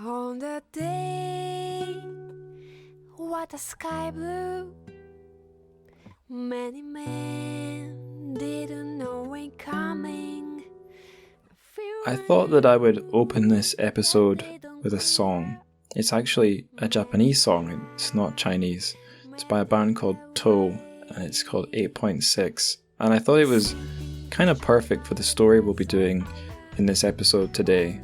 On the day what the sky blue, many men didn't know it coming. I thought that I would open this episode with a song. It's actually a Japanese song, it's not Chinese. It's by a band called Toe, and it's called 8.6. And I thought it was kind of perfect for the story we'll be doing in this episode today.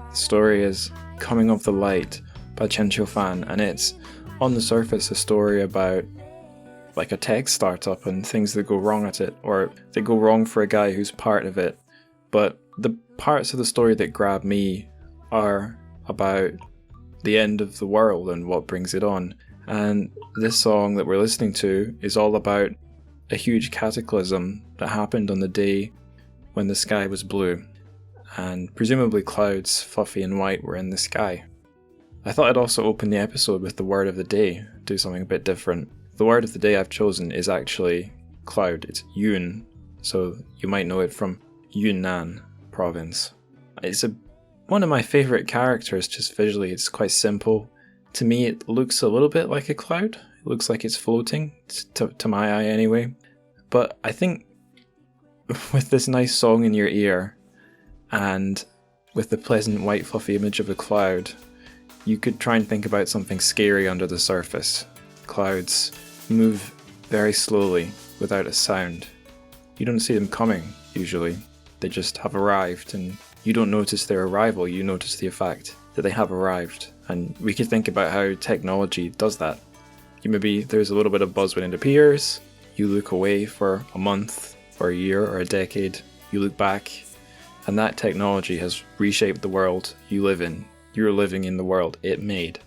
The story is Coming of the Light by Qiufan, and it's on the surface a story about like a tech startup and things that go wrong at it, or they go wrong for a guy who's part of it. But the parts of the story that grab me are about the end of the world and what brings it on. And this song that we're listening to is all about a huge cataclysm that happened on the day when the sky was blue, and presumably clouds, fluffy and white, were in the sky. I thought I'd also open the episode with the word of the day, do something a bit different. The word of the day I've chosen is actually cloud. It's yun, so you might know it from Yunnan province. It's one of my favourite characters just visually. It's quite simple. To me it looks a little bit like a cloud. It looks like it's floating, to my eye anyway. But I think with this nice song in your ear, and with the pleasant white fluffy image of a cloud, you could try and think about something scary under the surface. Clouds move very slowly without a sound. You don't see them coming, usually. They just have arrived, and you don't notice their arrival, you notice the fact that they have arrived. And we could think about how technology does that. There's a little bit of buzz when it appears, you look away for a month, or a year, or a decade, you look back, and that technology has reshaped the world you live in. You're living in the world it made.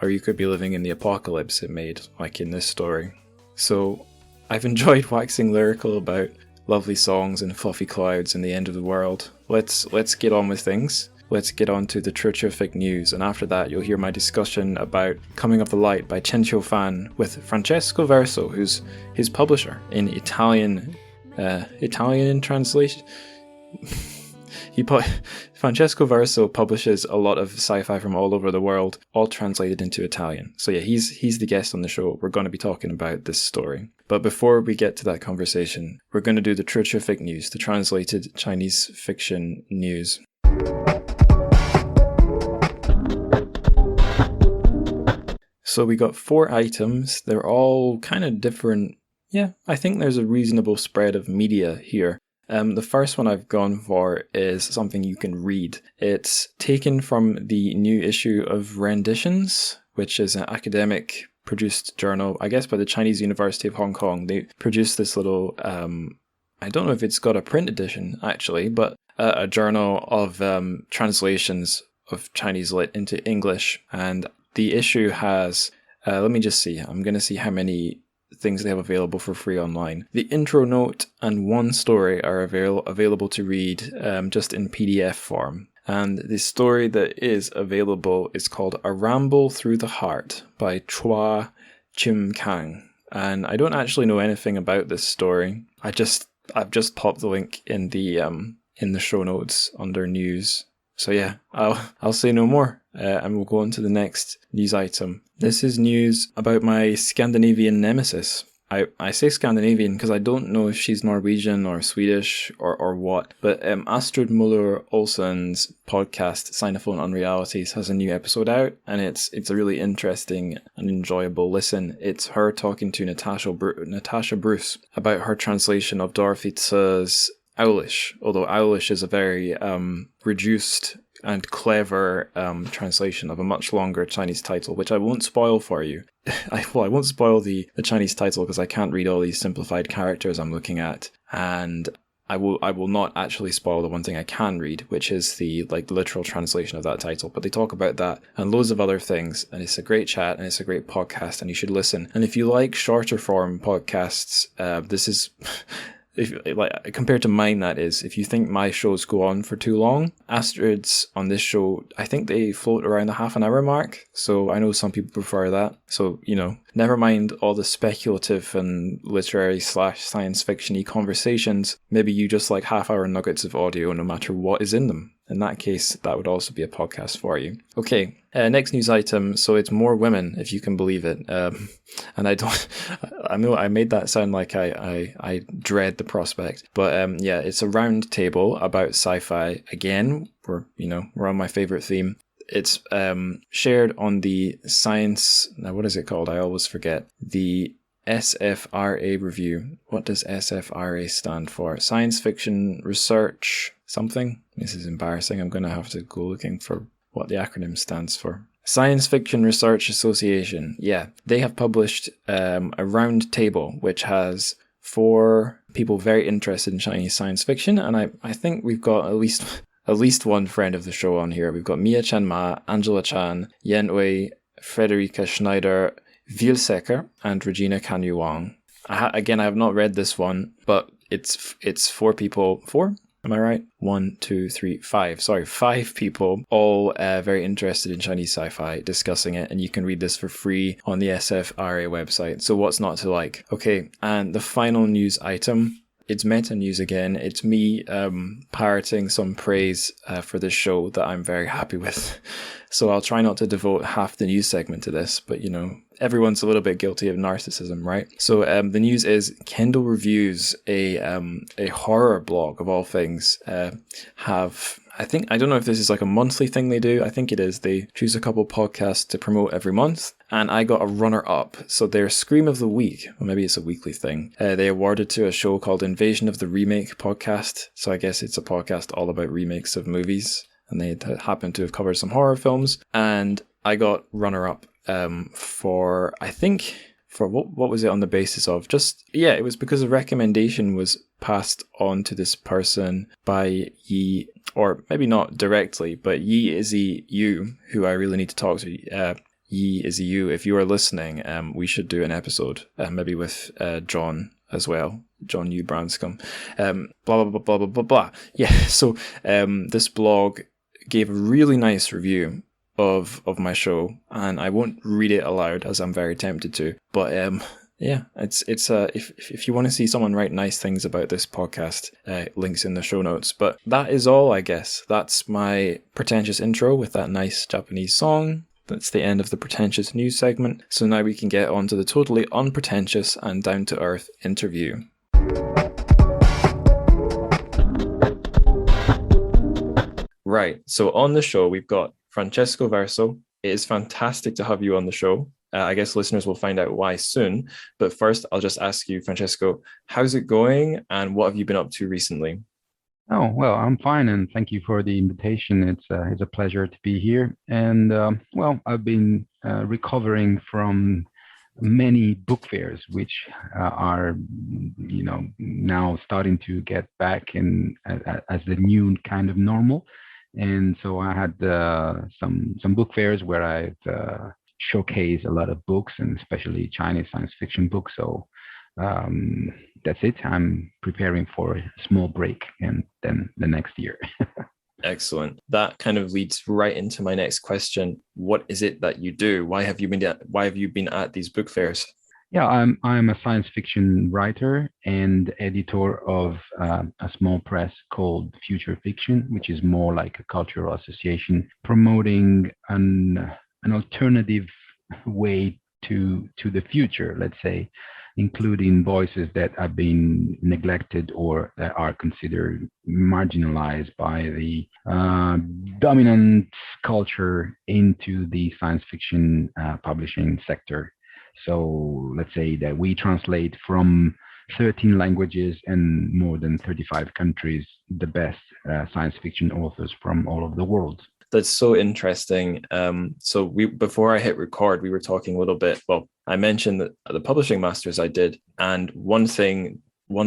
Or you could be living in the apocalypse it made, like in this story. So I've enjoyed waxing lyrical about lovely songs and fluffy clouds and the end of the world. Let's get on with things. Let's get on to the terrific news, and after that you'll hear my discussion about Coming of the Light by Qiufan with Francesco Verso, who's his publisher in Italian in translation. Francesco Verso publishes a lot of sci-fi from all over the world, all translated into Italian. So yeah, he's the guest on the show. We're going to be talking about this story. But before we get to that conversation, we're going to do the terrific news, the translated Chinese fiction news. So we got 4 items. They're all kind of different. Yeah, I think there's a reasonable spread of media here. The first one I've gone for is something you can read. It's taken from the new issue of Renditions, which is an academic produced journal, I guess by the Chinese University of Hong Kong. They produced this little, I don't know if it's got a print edition actually, but a journal of translations of Chinese lit into English. And the issue has, let me just see, I'm going to see how many things they have available for free online. The intro note and one story are available to read just in PDF form. And the story that is available is called A Ramble Through the Heart by Chua Chim-kang. And I don't actually know anything about this story. I've just popped the link in the show notes under news. So yeah, I'll say no more, and we'll go on to the next news item. This is news about my Scandinavian nemesis. I say Scandinavian because I don't know if she's Norwegian or Swedish or what, but Astrid Muller Olsen's podcast Sinophone Unrealities has a new episode out, and it's a really interesting and enjoyable listen. It's her talking to Natasha Bruce about her translation of Dorothy Tse's Owlish, although Owlish is a very reduced and clever translation of a much longer Chinese title, which I won't spoil for you. I won't spoil the Chinese title because I can't read all these simplified characters I'm looking at, and I will not actually spoil the one thing I can read, which is the literal translation of that title. But they talk about that and loads of other things, and it's a great chat and it's a great podcast, and you should listen. And if you like shorter form podcasts, this is if like compared to mine, that is, if you think my shows go on for too long, Astrid's on this show, I think they float around the half an hour mark. So I know some people prefer that. So, never mind all the speculative and literary / science fiction-y conversations. Maybe you just like half-hour nuggets of audio no matter what is in them. In that case, that would also be a podcast for you. Okay, next news item. So it's more women, if you can believe it. And I know I made that sound like I dread the prospect. But it's a round table about sci-fi. Again, we're on my favorite theme. It's shared on the science, now what is it called? I always forget. The SFRA review. What does SFRA stand for? Science Fiction Research something? This is embarrassing. I'm going to have to go looking for what the acronym stands for. Science Fiction Research Association. Yeah, they have published a round table which has 4 people very interested in Chinese science fiction, and I think we've got at least one friend of the show on here. We've got Mia Chen Ma, Angela Chan, Yen Wei, Frederica Schneider, Vielsecker, and Regina Canyu Wang. Again, I have not read this one, but it's 4 people. 4? Am I right? 1, 2, 3, 5. Sorry, 5 people, all very interested in Chinese sci-fi, discussing it, and you can read this for free on the SFRA website. So what's not to like? Okay, and the final news item. It's meta news again. It's me parroting some praise for this show that I'm very happy with. So I'll try not to devote half the news segment to this, but everyone's a little bit guilty of narcissism, right? So the news is Kendall Reviews, a horror blog of all things, I don't know if this is like a monthly thing they do. I think it is. They choose a couple podcasts to promote every month. And I got a runner-up. So their Scream of the Week, or maybe it's a weekly thing, they awarded to a show called Invasion of the Remake podcast. So I guess it's a podcast all about remakes of movies. And they happened to have covered some horror films. And I got runner-up for what was it on the basis of? It was because a recommendation was passed on to this person by Yi, or maybe not directly, but Yi Izzy Yu, who I really need to talk to. Yi Izzy Yu, if you are listening, we should do an episode, maybe with John as well. John Yu Branscombe. Blah, blah, blah, blah, blah, blah, blah. Yeah, so this blog gave a really nice review of my show, and I won't read it aloud as I'm very tempted to, but it's if you want to see someone write nice things about this podcast, links in the show notes. But that is all, I guess. That's my pretentious intro with that nice Japanese song. That's the end of the pretentious news segment. So now we can get on to the totally unpretentious and down-to-earth interview. Right, so on the show we've got Francesco Verso. It is fantastic to have you on the show. I guess listeners will find out why soon. But first, I'll just ask you, Francesco, how's it going and what have you been up to recently? Oh, well, I'm fine, and thank you for the invitation. It's a pleasure to be here. And I've been recovering from many book fairs, which are, now starting to get back in as the new kind of normal. And so I had some book fairs where I've showcased a lot of books, and especially Chinese science fiction books. So that's it. I'm preparing for a small break and then the next year. Excellent. That kind of leads right into my next question. What is it that you do? Why have you been at these book fairs? Yeah, I'm a science fiction writer and editor of a small press called Future Fiction, which is more like a cultural association promoting an alternative way to the future, let's say, including voices that have been neglected or that are considered marginalized by the dominant culture into the science fiction publishing sector. So let's say that we translate from 13 languages and more than 35 countries the best science fiction authors from all over the world. That's so interesting. So before I hit record, we were talking a little bit. Well, I mentioned that the publishing masters I did, and one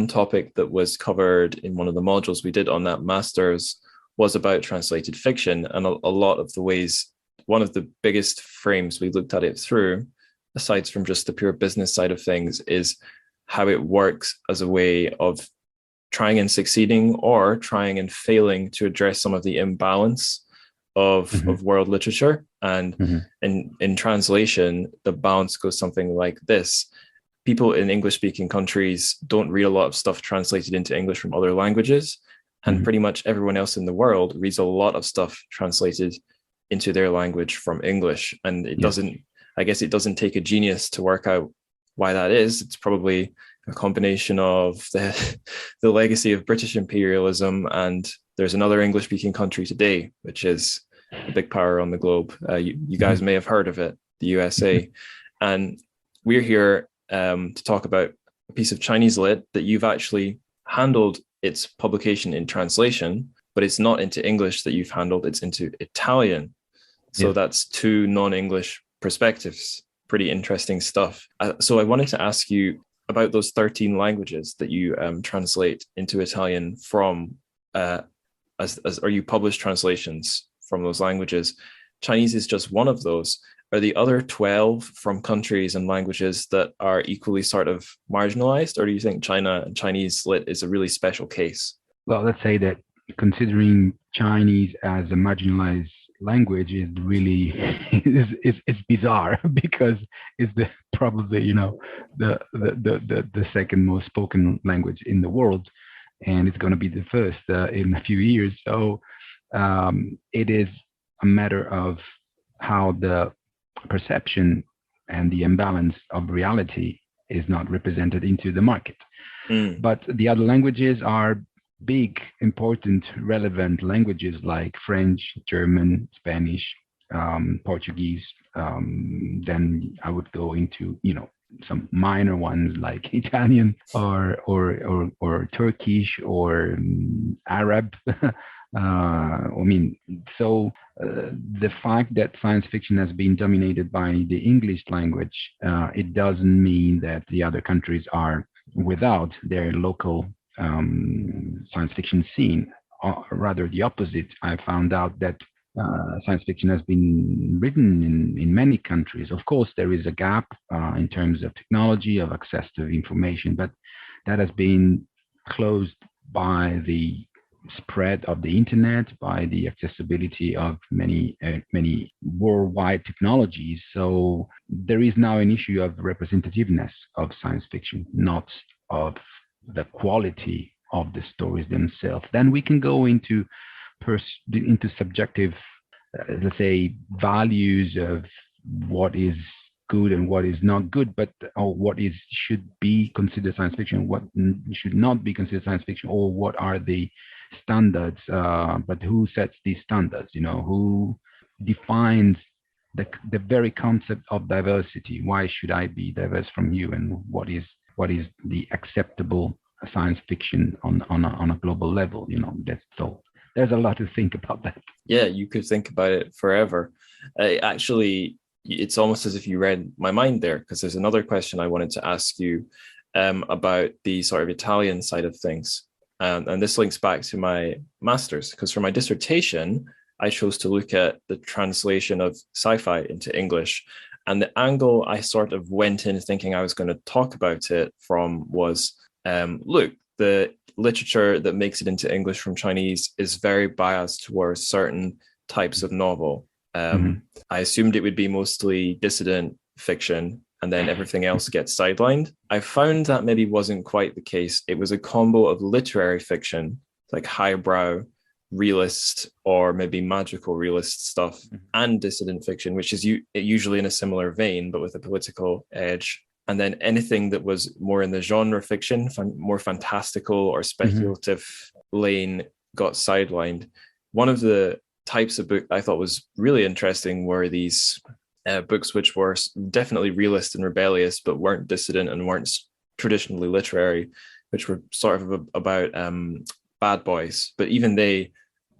topic that was covered in one of the modules we did on that masters was about translated fiction, and a lot of the ways. One of the biggest frames we looked at it through, aside from just the pure business side of things, is how it works as a way of trying and succeeding or trying and failing to address some of the imbalance of world literature. And in translation, the balance goes something like this. People in English-speaking countries don't read a lot of stuff translated into English from other languages. And pretty much everyone else in the world reads a lot of stuff translated into their language from English. And it doesn't, I guess it doesn't take a genius to work out why that is. It's probably a combination of the legacy of British imperialism, and there's another English-speaking country today, which is a big power on the globe. You guys may have heard of it, the USA. And we're here to talk about a piece of Chinese lit that you've actually handled its publication in translation, but it's not into English that you've handled, it's into Italian. So that's two non-English perspectives. Pretty interesting stuff. So I wanted to ask you about those 13 languages that you translate into Italian from, or you publish translations from those languages. Chinese is just one of those. Are the other 12 from countries and languages that are equally sort of marginalized, or do you think China and Chinese lit is a really special case? Well, let's say that considering Chinese as a marginalized language is really it's bizarre, because it's probably the second most spoken language in the world, and it's going to be the first in a few years. So it is a matter of how the perception and the imbalance of reality is not represented into the market. But the other languages are big, important, relevant languages like French, German, Spanish, Portuguese. Then I would go into some minor ones like Italian or Turkish or Arab. The fact that science fiction has been dominated by the English language, it doesn't mean that the other countries are without their local science fiction scene. Rather the opposite. I found out that science fiction has been written in many countries. Of course, there is a gap in terms of technology, of access to information, but that has been closed by the spread of the internet, by the accessibility of many worldwide technologies. So there is now an issue of representativeness of science fiction, not of the quality of the stories themselves. Then we can go into subjective, let's say, values of what is good and what is not good, or what should be considered science fiction, what should not be considered science fiction, or what are the standards, but who sets these standards? Who defines the very concept of diversity? Why should I be diverse from you? And what is the acceptable science fiction on a global level? So there's a lot to think about that. Yeah, you could think about it forever. Actually, it's almost as if you read my mind there, because there's another question I wanted to ask you about the sort of Italian side of things. And this links back to my master's, because for my dissertation, I chose to look at the translation of sci-fi into English. And the angle I sort of went in thinking I was going to talk about it from was, look, the literature that makes it into English from Chinese is very biased towards certain types of novel. I assumed it would be mostly dissident fiction, and then everything else gets sidelined. I found that maybe wasn't quite the case. It was a combo of literary fiction, like highbrow realist or maybe magical realist stuff, and dissident fiction, which is usually in a similar vein, but with a political edge. And then anything that was more in the genre fiction, more fantastical or speculative lane got sidelined. One of the types of book I thought was really interesting were these books which were definitely realist and rebellious, but weren't dissident and weren't traditionally literary, which were sort of about bad boys. But even they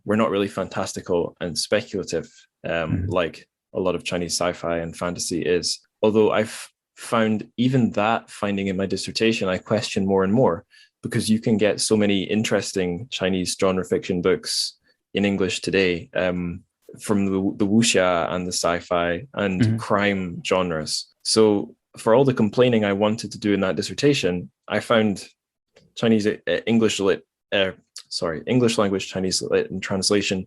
were not really fantastical and speculative, like a lot of Chinese sci-fi and fantasy is. Although I've found even that finding in my dissertation, I question more and more, because you can get so many interesting Chinese genre fiction books in English today, from the wuxia and the sci-fi and crime genres. So for all the complaining I wanted to do in that dissertation, I found Chinese English lit, English language Chinese lit and translation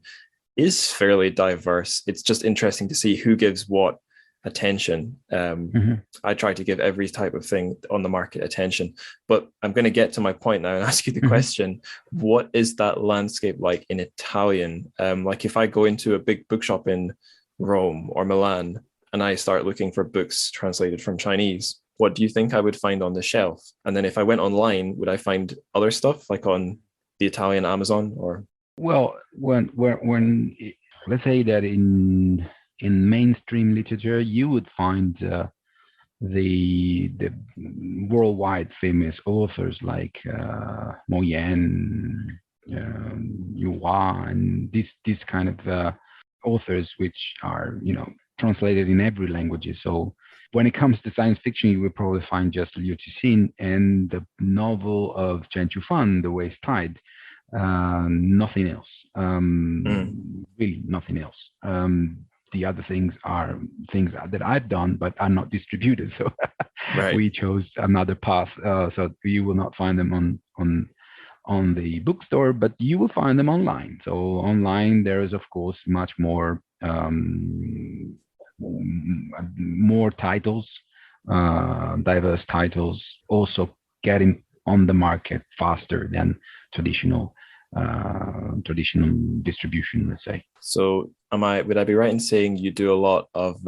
is fairly diverse. It's just interesting to see who gives what attention. I try to give every type of thing on the market attention, but I'm going to get to my point now and ask you the question: what is that landscape like in Italian? Like if I go into a big bookshop in Rome or Milan and I start looking for books translated from Chinese, what do you think I would find on the shelf? And then if I went online, would I find other stuff like on the Italian Amazon or? Well, when let's say that in mainstream literature, you would find the worldwide famous authors like Mo Yan, Yuhua, and this kind of authors which are translated in every language. So when it comes to science fiction, you will probably find just Liu Cixin and the novel of Chen Qiufan, The Waste Tide. Nothing else. Really nothing else. The other things are things that I've done but are not distributed. So Right. we chose another path. So you will not find them on the bookstore, but you will find them online. So online there is of course much more titles, diverse titles, also getting on the market faster than traditional distribution, let's say. So would I be right in saying you do a lot of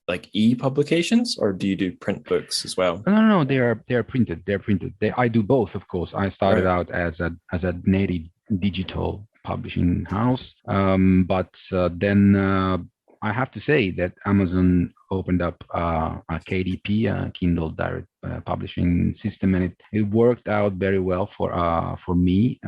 like e-publications, or do you do print books as well? No, they are printed. They're printed. I do both, of course. I started Right. out as a native digital publishing house, but then I have to say that Amazon opened up a KDP, a Kindle Direct Publishing system, and it worked out very well for me.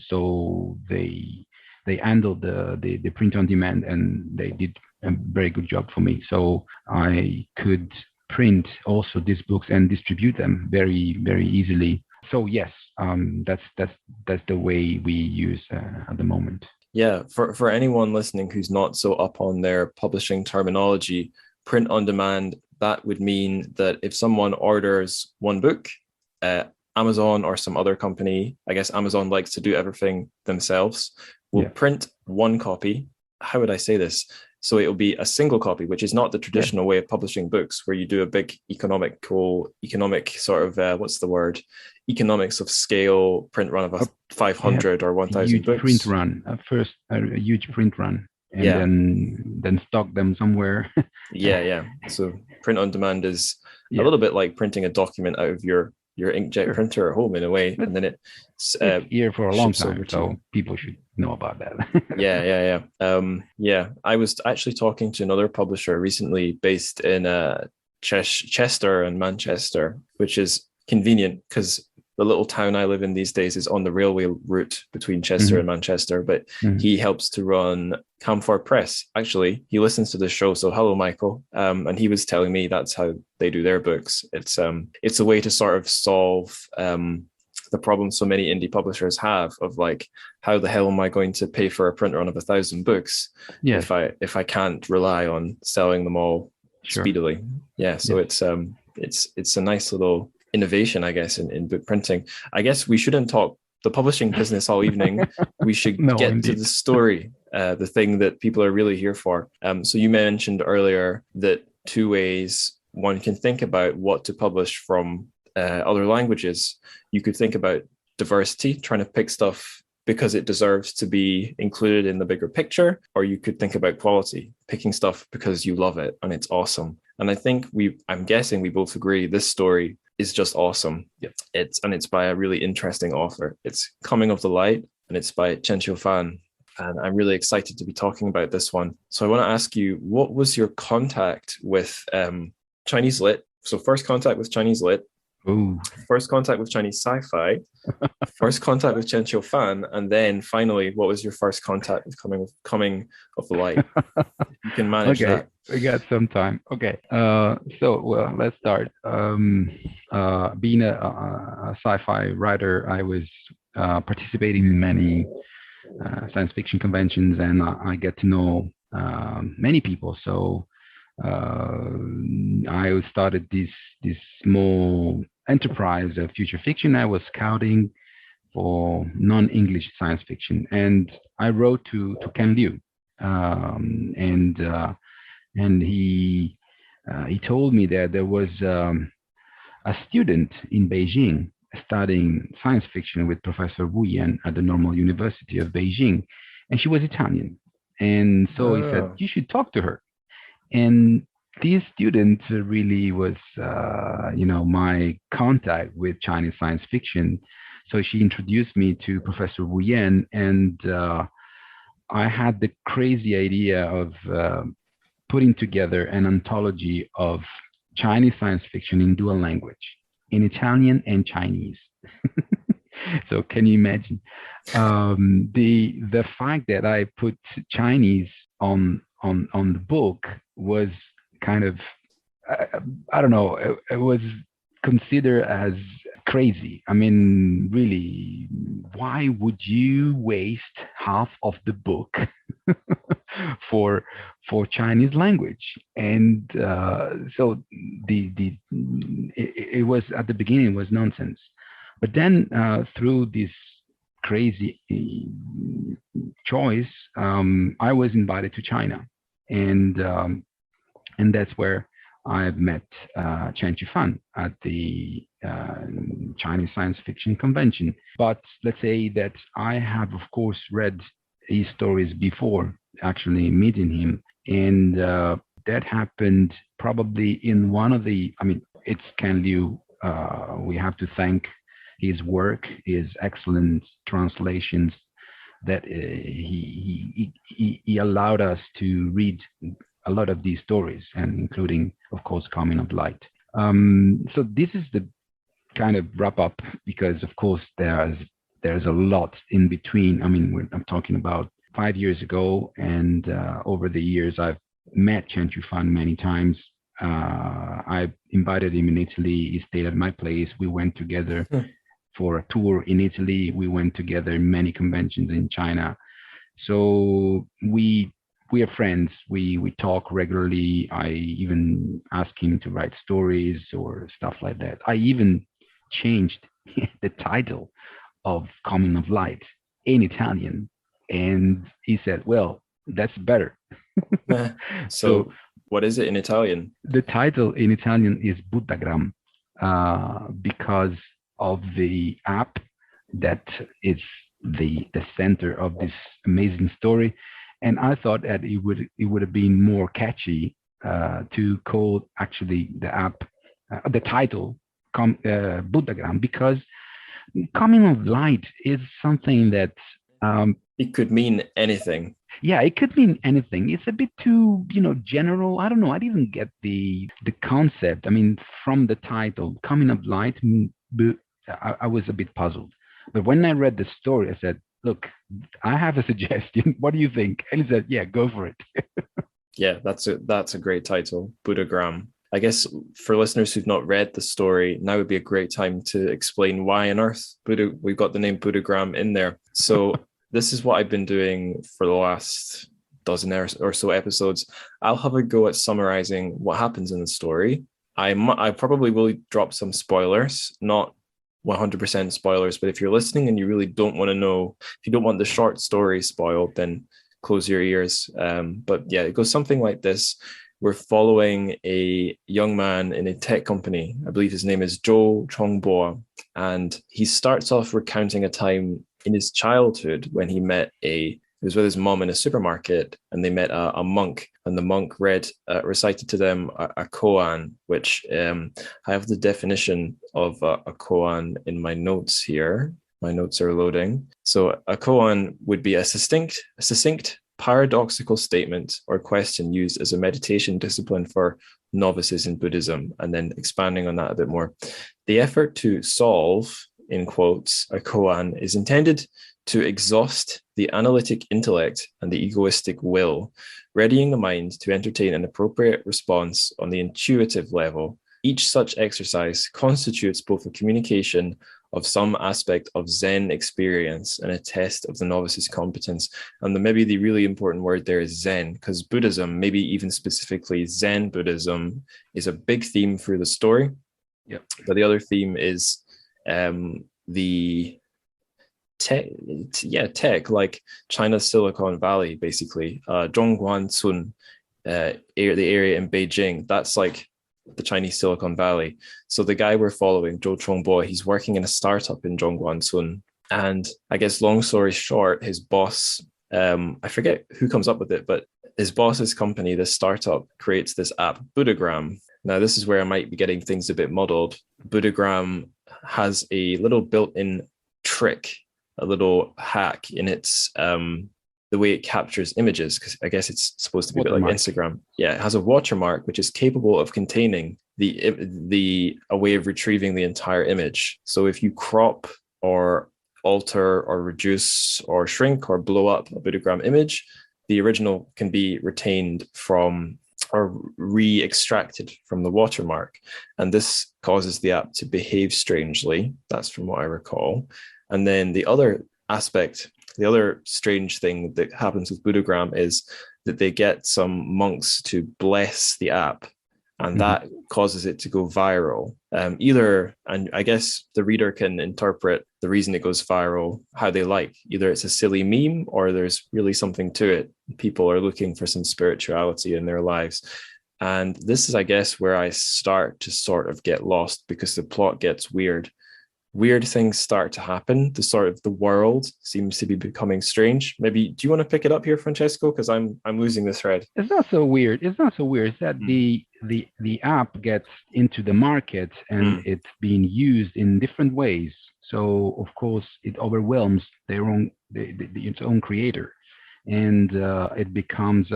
So they handled the print on demand, and they did a very good job for me. So I could print also these books and distribute them very, very easily. So yes, that's the way we use at the moment. Yeah, for anyone listening who's not so up on their publishing terminology, print on demand, that would mean that if someone orders one book, Amazon or some other company, I guess Amazon likes to do everything themselves, will print one copy. How would I say this? So it'll be a single copy, which is not the traditional way of publishing books, where you do a big economic sort of, what's the word? Economics of scale print run of 500 or 1,000 books. Print run, a huge print run, and then stock them somewhere. Yeah. So print on demand is a little bit like printing a document out of your inkjet printer at home in a way, and then it's here for a long time, so people should know about that. Yeah. I was actually talking to another publisher recently based in Chester and Manchester, which is convenient because the little town I live in these days is on the railway route between Chester and Manchester, but he helps to run Camphor Press. Actually, he listens to the show, so hello, Michael. And he was telling me that's how they do their books. It's a way to sort of solve the problem so many indie publishers have of like, how the hell am I going to pay for a print run of 1,000 books if I can't rely on selling them all speedily? Yeah, so it's a nice little innovation, I guess, in book printing. I guess we shouldn't talk the publishing business all evening. We should get to the story, the thing that people are really here for. So you mentioned earlier that two ways one can think about what to publish from other languages. You could think about diversity, trying to pick stuff because it deserves to be included in the bigger picture, or you could think about quality, picking stuff because you love it and it's awesome. And I think I'm guessing we both agree this story is just awesome. Yep. It's by a really interesting author. It's Coming of the Light, and it's by Chen Qiufan. And I'm really excited to be talking about this one. So I want to ask you, what was your contact with Chinese Lit? So first contact with Chinese Lit, first contact with Chinese sci-fi, first contact with Chen Qiufan, and then finally, what was your first contact with Coming of the Light? You can manage that. We got some time. Okay. So let's start. Being a sci-fi writer, I was participating in many science fiction conventions, and I get to know many people. So I started this small enterprise of future fiction. I was scouting for non-English science fiction, and I wrote to Ken Liu, um, and uh, and he told me that there was a student in Beijing studying science fiction with Professor Wu Yan at the Normal University of Beijing, and she was Italian. And so he said, Oh, you should talk to her. And this student really was, my contact with Chinese science fiction. So she introduced me to Professor Wu Yan, and I had the crazy idea of putting together an anthology of Chinese science fiction in dual language, in Italian and Chinese. So can you imagine the fact that I put Chinese on the book was kind of I don't know, it was considered as crazy. I mean, really, why would you waste half of the book for Chinese language? And so the it was at the beginning it was nonsense, but then through this crazy choice, I was invited to China, and that's where I've met Chen Qiufan at the Chinese Science Fiction Convention. But let's say that I have, of course, read his stories before actually meeting him, and that happened probably in one of the. I mean, it's Ken Liu. We have to thank his work, his excellent translations that he allowed us to read a lot of these stories, and including, of course, Coming of Light. So this is the kind of wrap up, because, of course, there's a lot in between. I mean, I'm talking about 5 years ago, and over the years, I've met Chen Qiufan many times. I invited him in Italy. He stayed at my place. We went together for a tour in Italy. We went together in many conventions in China. So we are friends. We talk regularly. I even ask him to write stories or stuff like that. I even changed the title of Coming of Light in Italian, and he said, "Well, that's better." so what is it in Italian? The title in Italian is Buttagram, because of the app that is the center of this amazing story. And I thought that it would have been more catchy to call actually the app, the title, Buttagram, because Coming of Light is something that It could mean anything. yeah, it could mean anything. It's a bit too, general. I don't know. I didn't get the concept. I mean, from the title, Coming of Light, I was a bit puzzled. But when I read the story, I said, "Look, I have a suggestion. What do you think?" And he said, "Yeah, go for it." Yeah, that's a great title, Buddhagram. I guess for listeners who've not read the story, now would be a great time to explain why on earth we've got the name Buddhagram in there. So this is what I've been doing for the last dozen or so episodes. I'll have a go at summarizing what happens in the story. I probably will drop some spoilers, not 100% spoilers, but if you're listening and you really don't want to know, if you don't want the short story spoiled, then close your ears. But yeah, it goes something like this. We're following a young man in a tech company. I believe his name is Zhou Chongbo, and he starts off recounting a time in his childhood when he was with his mom in a supermarket, and they met a monk, and the monk recited to them a koan, which I have the definition of a koan in my notes here. My notes are loading. So a koan would be a succinct paradoxical statement or question used as a meditation discipline for novices in Buddhism, and then expanding on that a bit more. The effort to solve, in quotes, a koan is intended to exhaust the analytic intellect and the egoistic will, readying the mind to entertain an appropriate response on the intuitive level. Each such exercise constitutes both a communication of some aspect of Zen experience and a test of the novice's competence. And maybe the really important word there is Zen, because Buddhism, maybe even specifically Zen Buddhism, is a big theme through the story. Yep. But the other theme is the tech, like China's Silicon Valley, basically. Zhongguancun, the area in Beijing, that's like the Chinese Silicon Valley. So the guy we're following, Zhou Chongbo, he's working in a startup in Zhongguancun. And I guess long story short, his boss, I forget who comes up with it, but his boss's company, this startup, creates this app, Buddhagram. Now, this is where I might be getting things a bit muddled. Buddhagram has a little built-in trick, a little hack in its the way it captures images, because I guess it's supposed to be a bit like Instagram. Yeah, it has a watermark which is capable of containing a way of retrieving the entire image. So if you crop or alter or reduce or shrink or blow up a Buddhagram image, the original can be retained from or re-extracted from the watermark. And this causes the app to behave strangely. That's from what I recall. And then the other aspect, the other strange thing that happens with Buddhagram is that they get some monks to bless the app, and that causes it to go viral. And I guess the reader can interpret the reason it goes viral how they like. Either it's a silly meme or there's really something to it. People are looking for some spirituality in their lives. And this is, I guess, where I start to sort of get lost, because the plot gets weird. Weird things start to happen. The world seems to be becoming strange. Maybe, do you want to pick it up here, Francesco? Because I'm losing the thread. It's not so weird. It's that the app gets into the market and it's being used in different ways. So of course it overwhelms its own creator, and it becomes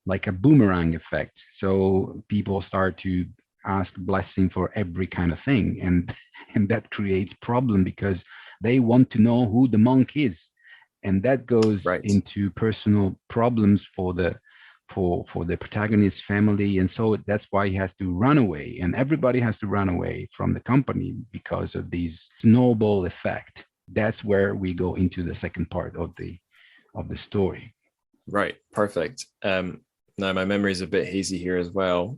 like a boomerang effect. So people start to ask blessing for every kind of thing, and that creates problem because they want to know who the monk is, and that goes into personal problems for the protagonist's family. And so that's why he has to run away, and everybody has to run away from the company because of these snowball effect. That's where we go into the second part of the story. Right, perfect. Now, my memory is a bit hazy here as well,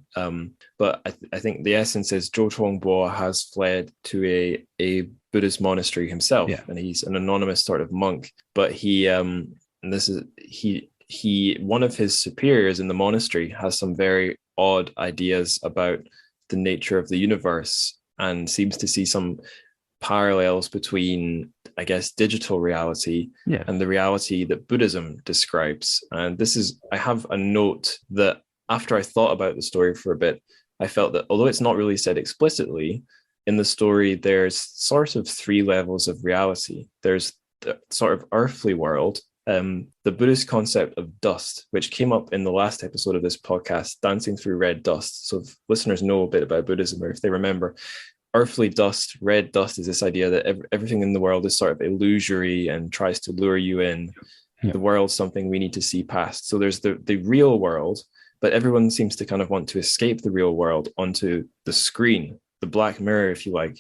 but I think the essence is Zhou Chongbo has fled to a Buddhist monastery himself, and he's an anonymous sort of monk. But one of his superiors in the monastery has some very odd ideas about the nature of the universe, and seems to see some parallels between, I guess, digital reality and the reality that Buddhism describes. And I have a note that after I thought about the story for a bit, I felt that although it's not really said explicitly in the story, there's sort of three levels of reality. There's the sort of earthly world, the Buddhist concept of dust, which came up in the last episode of this podcast, Dancing Through Red Dust. So if listeners know a bit about Buddhism, or if they remember, earthly dust, red dust, is this idea that everything in the world is sort of illusory and tries to lure you in. The world's something we need to see past. So there's the real world, but everyone seems to kind of want to escape the real world onto the screen, the black mirror, if you like.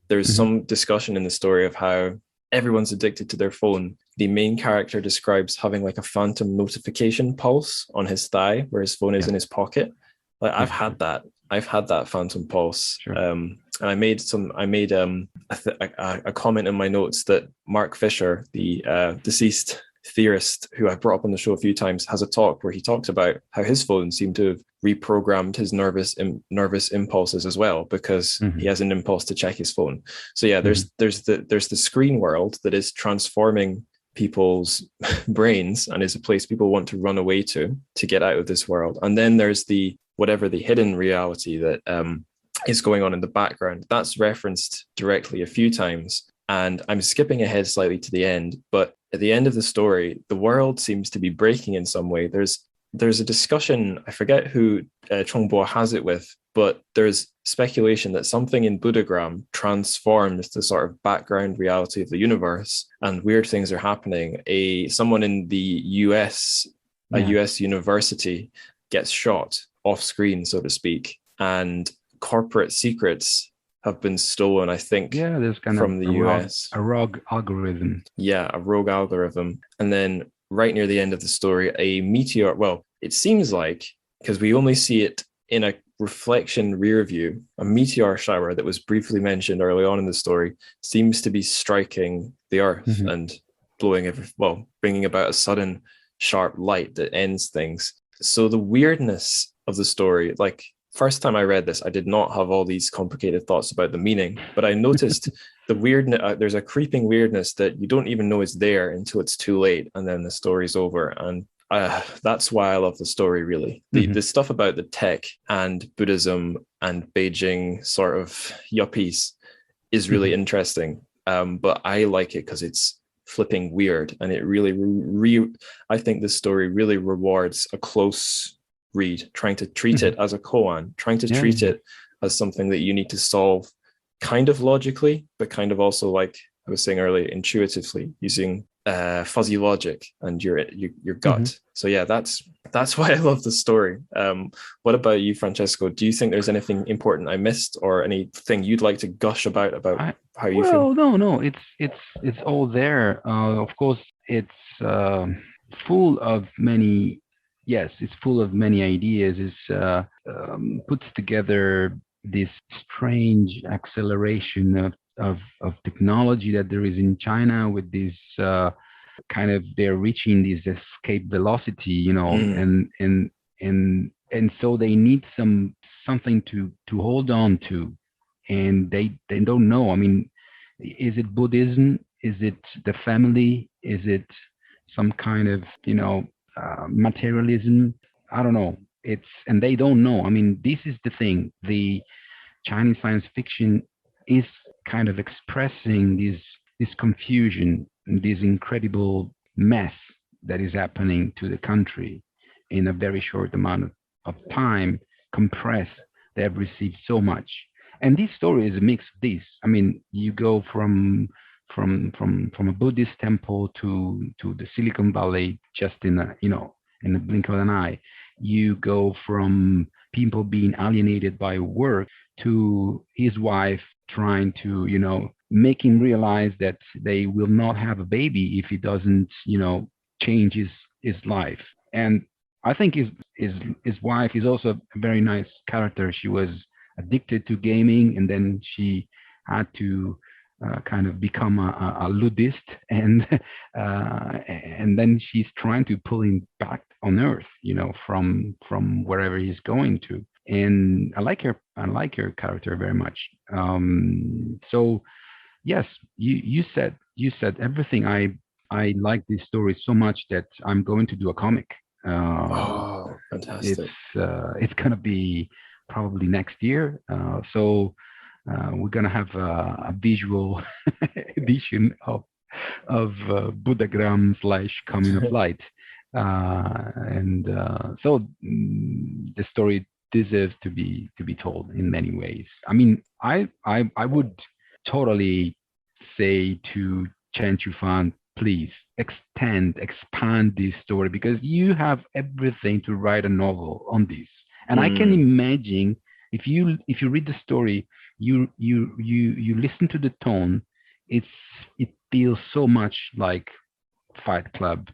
There's some discussion in the story of how everyone's addicted to their phone. The main character describes having like a phantom notification pulse on his thigh where his phone is in his pocket. Like I've had that phantom pulse. And I made a comment in my notes that Mark Fisher, the deceased theorist who I've brought up on the show a few times, has a talk where he talks about how his phone seemed to have reprogrammed his nervous impulses as well, because he has an impulse to check his phone. So yeah, there's the screen world that is transforming people's brains and is a place people want to run away to get out of this world. And then there's the hidden reality that is going on in the background. That's referenced directly a few times. And I'm skipping ahead slightly to the end, but at the end of the story, the world seems to be breaking in some way. There's a discussion, I forget who Chongbo has it with, but there's speculation that something in Buddhagram transforms the sort of background reality of the universe, and weird things are happening. Someone in the US, a US university, gets shot off screen, so to speak, and corporate secrets have been stolen, I think, there's kind from of the US. A rogue algorithm. Yeah, a rogue algorithm. And then right near the end of the story, a meteor, well, it seems like, because we only see it in a reflection rear view, a meteor shower that was briefly mentioned early on in the story seems to be striking the earth and bringing about a sudden sharp light that ends things. So the weirdness of the story, like first time I read this, I did not have all these complicated thoughts about the meaning, but I noticed the weirdness. There's a creeping weirdness that you don't even know is there until it's too late, and then the story's over. And that's why I love the story, really. The stuff about the tech and Buddhism and Beijing sort of yuppies is really interesting. But I like it because it's flipping weird, and it really, I think this story really rewards a close read, trying to treat it as a koan, trying to treat it as something that you need to solve kind of logically, but kind of also, like I was saying earlier, intuitively, using fuzzy logic and your gut. So yeah, that's why I love the story. What about you, Francesco? Do you think there's anything important I missed, or anything you'd like to gush about how you feel? No, it's all there. Of course, it's full of many. Yes, it's full of many ideas. It puts together this strange acceleration of technology that there is in China, with this kind of, they're reaching this escape velocity, you know, and so they need something to hold on to, and they don't know. I mean, is it Buddhism? Is it the family? Is it some kind of, you know, materialism? I don't know. And they don't know. I mean, this is the thing. The Chinese science fiction is kind of expressing this confusion, this incredible mess that is happening to the country in a very short amount of time, compressed. They have received so much, and this story is a mix of this. I mean, you go from a Buddhist temple to the Silicon Valley just in the blink of an eye. You go from people being alienated by work to his wife trying to, you know, make him realize that they will not have a baby if he doesn't, you know, change his life. And I think his wife is also a very nice character. She was addicted to gaming, and then she had to kind of become a ludist, and then she's trying to pull him back on Earth, you know, from wherever he's going to. And I like her character very much. So yes, you said everything. I like this story so much that I'm going to do a comic. Oh, fantastic! It's gonna be probably next year. So we're gonna have a visual edition of Buddhagram / Coming of Light, and so the story deserves to be told in many ways. I mean, I would totally say to Chen Qiufan, please expand this story, because you have everything to write a novel on this. And I can imagine, if you read the story, you listen to the tone, it feels so much like Fight Club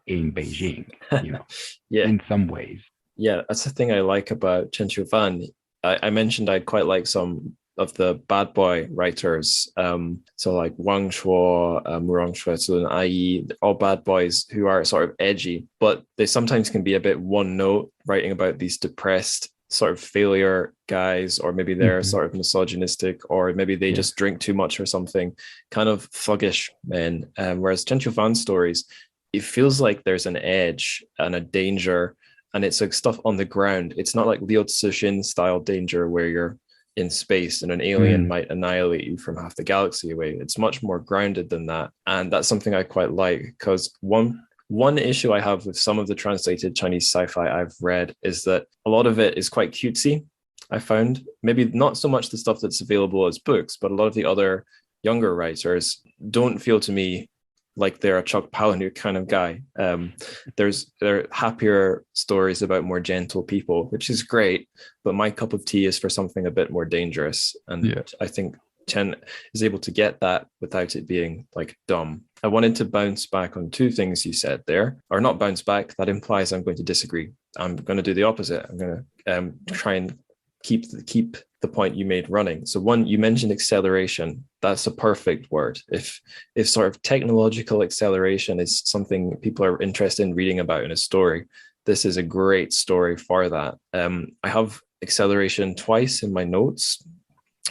in Beijing, you know, yeah, in some ways. Yeah, that's the thing I like about Chen Qiufan. I mentioned I'd quite like some of the bad boy writers. So like Wang Shuo, Murong Shuezu, and Ai, all bad boys who are sort of edgy, but they sometimes can be a bit one note, writing about these depressed sort of failure guys, or maybe they're sort of misogynistic, or maybe they just drink too much or something, kind of thuggish men. Whereas Chen Qiufan's stories, it feels like there's an edge and a danger, and it's like stuff on the ground. It's not like Liu Cixin style danger where you're in space and an alien might annihilate you from half the galaxy away. It's much more grounded than that. And that's something I quite like, because one issue I have with some of the translated Chinese sci-fi I've read is that a lot of it is quite cutesy. I found maybe not so much the stuff that's available as books, but a lot of the other younger writers don't feel to me like they're a Chuck Palahniuk kind of guy. There are happier stories about more gentle people, which is great, but my cup of tea is for something a bit more dangerous. And I think Chen is able to get that without it being like dumb. I wanted to bounce back on two things you said there, or not bounce back, that implies I'm going to disagree. I'm going to do the opposite. I'm going to try and keep the point you made running. So one, you mentioned acceleration. That's a perfect word. If sort of technological acceleration is something people are interested in reading about in a story, this is a great story for that. I have acceleration twice in my notes.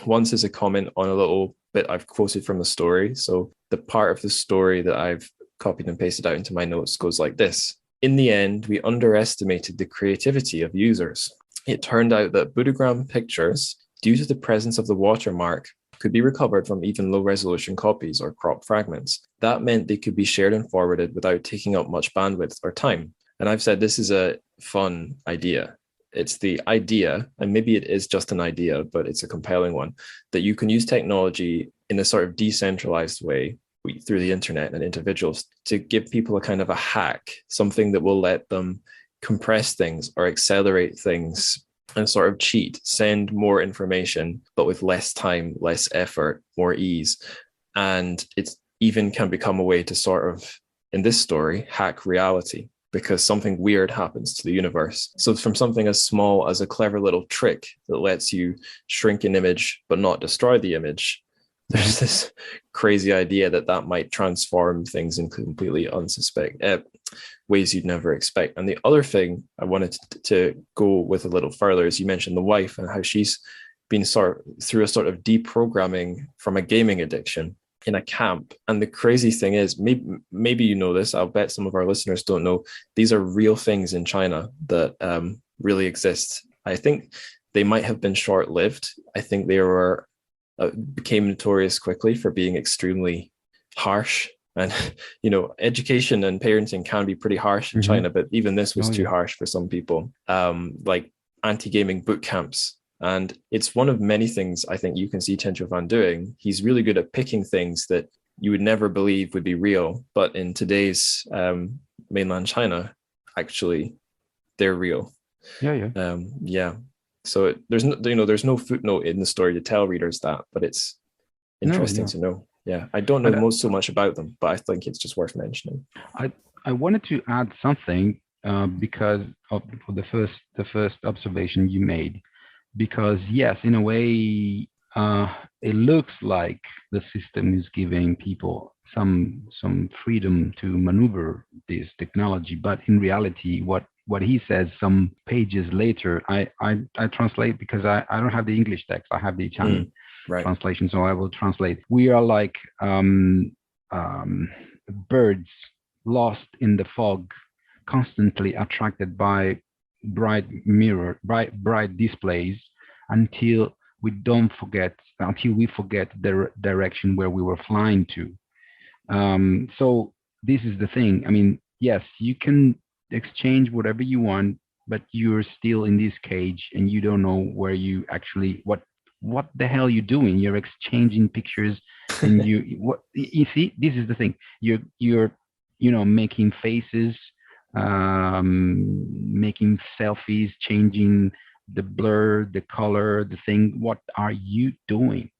Once is a comment on a little bit I've quoted from the story. So the part of the story that I've copied and pasted out into my notes goes like this. In the end, we underestimated the creativity of users. It turned out that Budogram pictures, due to the presence of the watermark, could be recovered from even low-resolution copies or crop fragments. That meant they could be shared and forwarded without taking up much bandwidth or time. And I've said this is a fun idea. It's the idea, and maybe it is just an idea, but it's a compelling one, that you can use technology in a sort of decentralized way through the internet and individuals to give people a kind of a hack, something that will let them compress things or accelerate things and sort of cheat, send more information, but with less time, less effort, more ease. And it even can become a way to sort of, in this story, hack reality, because something weird happens to the universe. So from something as small as a clever little trick that lets you shrink an image but not destroy the image, there's this crazy idea that might transform things in completely unsuspected ways you'd never expect. And the other thing I wanted to go with a little further is you mentioned the wife and how she's been through a sort of deprogramming from a gaming addiction in a camp. And the crazy thing is, maybe you know this, I'll bet some of our listeners don't know, these are real things in China that really exist. I think they might have been short-lived. I think they became notorious quickly for being extremely harsh. And, education and parenting can be pretty harsh in China, but even this was too harsh for some people, like anti-gaming boot camps. And it's one of many things I think you can see Chen Qiufan doing. He's really good at picking things that you would never believe would be real. But in today's mainland China, actually, they're real. Yeah. So there's no footnote in the story to tell readers that, but it's interesting to know. Yeah, I don't know so much about them, but I think it's just worth mentioning. I wanted to add something because of the first observation you made. Because yes, in a way, it looks like the system is giving people some freedom to maneuver this technology, but in reality, what he says some pages later, I translate because I don't have the English text, I have the Italian translation, so I will translate. We are like birds lost in the fog, constantly attracted by bright displays until we forget the direction where we were flying to. So this is the thing. I mean, yes, you can exchange whatever you want, but you're still in this cage and you don't know where you actually what the hell you're doing. You're exchanging pictures and you see, this is the thing. You're making faces, making selfies, changing the blur, the color, the thing. What are you doing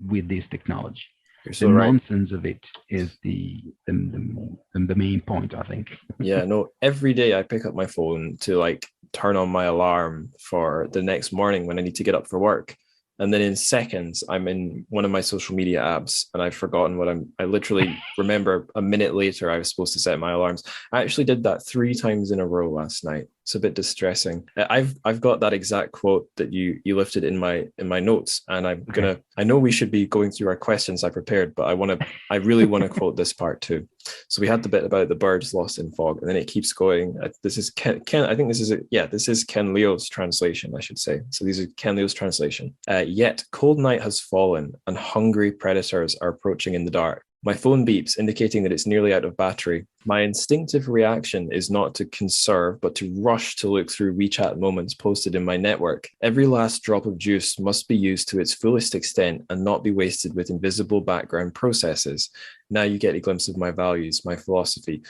with this technology? So the nonsense of it is the main point, I think. Yeah, no, every day I pick up my phone to turn on my alarm for the next morning when I need to get up for work. And then in seconds, I'm in one of my social media apps and I've forgotten I literally remember a minute later I was supposed to set my alarms. I actually did that 3 times in a row last night. It's a bit distressing. I've got that exact quote that you lifted in my notes, and I know we should be going through our questions I prepared, but I really want to quote this part too. So we had the bit about the birds lost in fog, and then it keeps going. This is Ken. I think this is Ken Liu's translation, I should say. So these are Ken Liu's translation. Yet cold night has fallen, and hungry predators are approaching in the dark. My phone beeps, indicating that it's nearly out of battery. My instinctive reaction is not to conserve, but to rush to look through WeChat moments posted in my network. Every last drop of juice must be used to its fullest extent and not be wasted with invisible background processes. Now you get a glimpse of my values, my philosophy.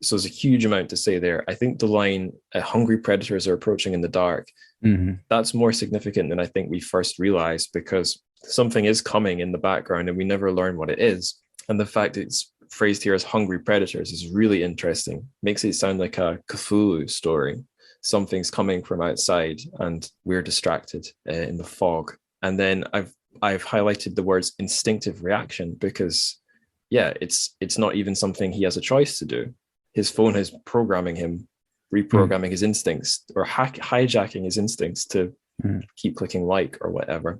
So there's a huge amount to say there. I think the line, hungry predators are approaching in the dark, that's more significant than I think we first realized, because something is coming in the background and we never learn what it is. And the fact it's phrased here as hungry predators is really interesting. Makes it sound like a Cthulhu story. something's coming from outside and we're distracted in the fog. And then I've highlighted the words instinctive reaction because yeah, it's not even something he has a choice to do. His phone is programming him, reprogramming his instincts, or hijacking his instincts to keep clicking like or whatever.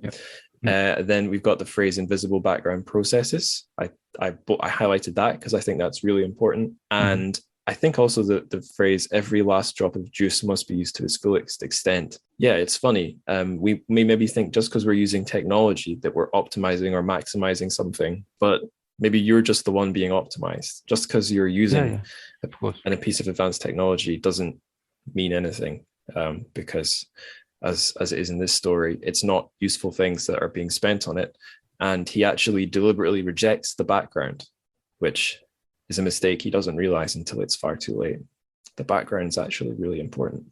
Then we've got the phrase invisible background processes. I highlighted that because I think that's really important. And I think also the phrase every last drop of juice must be used to its fullest extent. Yeah, it's funny. We may maybe think just because we're using technology that we're optimizing or maximizing something, but maybe you're just the one being optimized. Just because you're using a piece of advanced technology doesn't mean anything, because as it is in this story, it's not useful things that are being spent on it. And he actually deliberately rejects the background, which is a mistake he doesn't realize until it's far too late. The background's actually really important.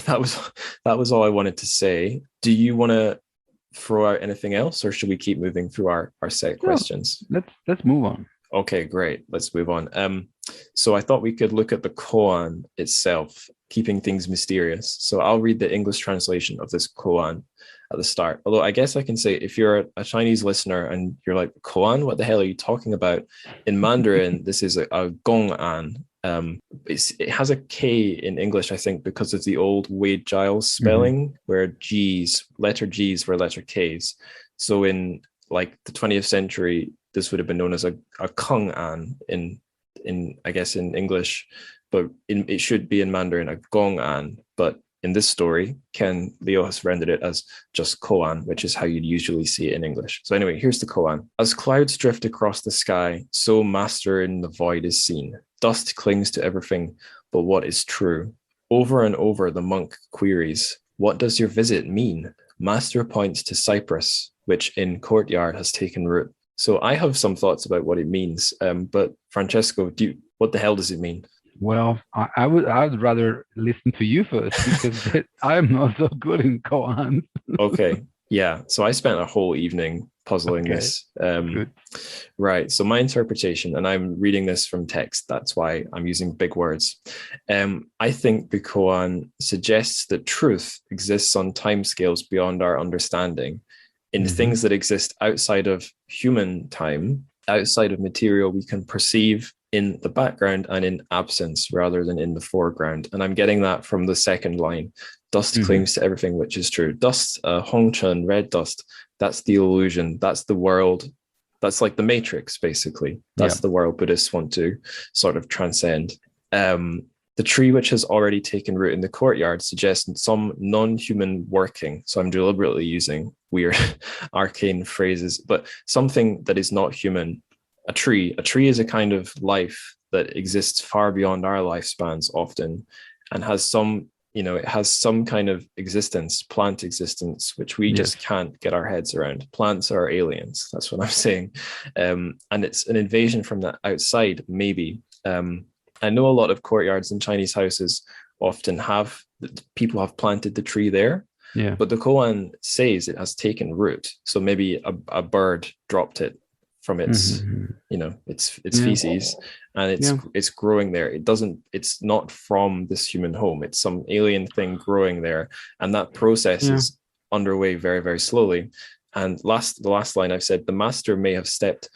that was all I wanted to say. Do you want to throw out anything else, or should we keep moving through our set questions? Let's move on. Okay, great. Let's move on. So I thought we could look at the koan itself, keeping things mysterious. So I'll read the English translation of this koan at the start. Although I guess I can say if you're a Chinese listener and you're like, koan, what the hell are you talking about? In Mandarin, this is a gong'an. It has a K in English, I think, because of the old Wade Giles spelling, where letter G's were letter K's. So in like the 20th century, this would have been known as a kong'an in I guess in English, but it should be in Mandarin a gong'an. But in this story, Ken Leo has rendered it as just koan, which is how you'd usually see it in English. So anyway, here's the koan. As clouds drift across the sky, so master in the void is seen. Dust clings to everything but what is true. Over and over the monk queries, what does your visit mean? Master points to cypress, which in courtyard has taken root. So I have some thoughts about what it means, but Francesco, what the hell does it mean? Well, I would rather listen to you first because I'm not so good in koan. Okay, yeah. So I spent a whole evening puzzling this. Good. Right. So my interpretation, and I'm reading this from text, that's why I'm using big words. I think the koan suggests that truth exists on timescales beyond our understanding, in things that exist outside of human time, outside of material we can perceive in the background and in absence rather than in the foreground. And I'm getting that from the second line. Dust clings to everything which is true. Dust, Hongchen, red dust, that's the illusion. That's the world. That's like the matrix, basically. That's the world Buddhists want to sort of transcend. The tree which has already taken root in the courtyard suggests some non-human working. So I'm deliberately using weird arcane phrases, but something that is not human. A tree is a kind of life that exists far beyond our lifespans often, and has some, it has some kind of existence, plant existence, which we just can't get our heads around. Plants are aliens. That's what I'm saying. And it's an invasion from the outside, maybe. I know a lot of courtyards in Chinese houses often people have planted the tree there, but the koan says it has taken root. So maybe a bird dropped it from its, its feces, and it's growing there. It's not from this human home. It's some alien thing growing there, and that process is underway very, very slowly. And the last line I've said, the master may have stepped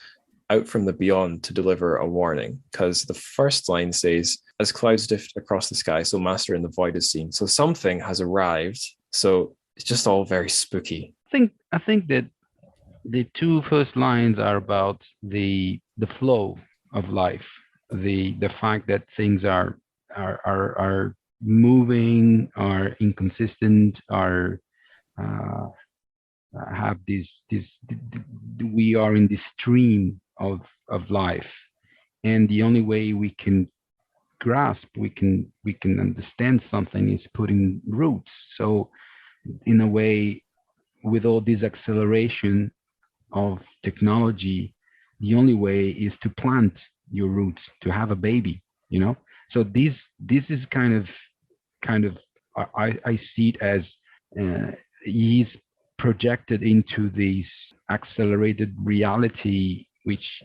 out from the beyond to deliver a warning, because the first line says, as clouds drift across the sky, so master in the void is seen. So something has arrived. So it's just all very spooky. I think that the two first lines are about the flow of life, the fact that things are moving, are inconsistent, are have this we are in this stream of life, and the only way we can grasp, we can understand something is putting roots. So in a way, with all this acceleration of technology, the only way is to plant your roots, to have a baby, so this is kind of I see it as he's projected into this accelerated reality, which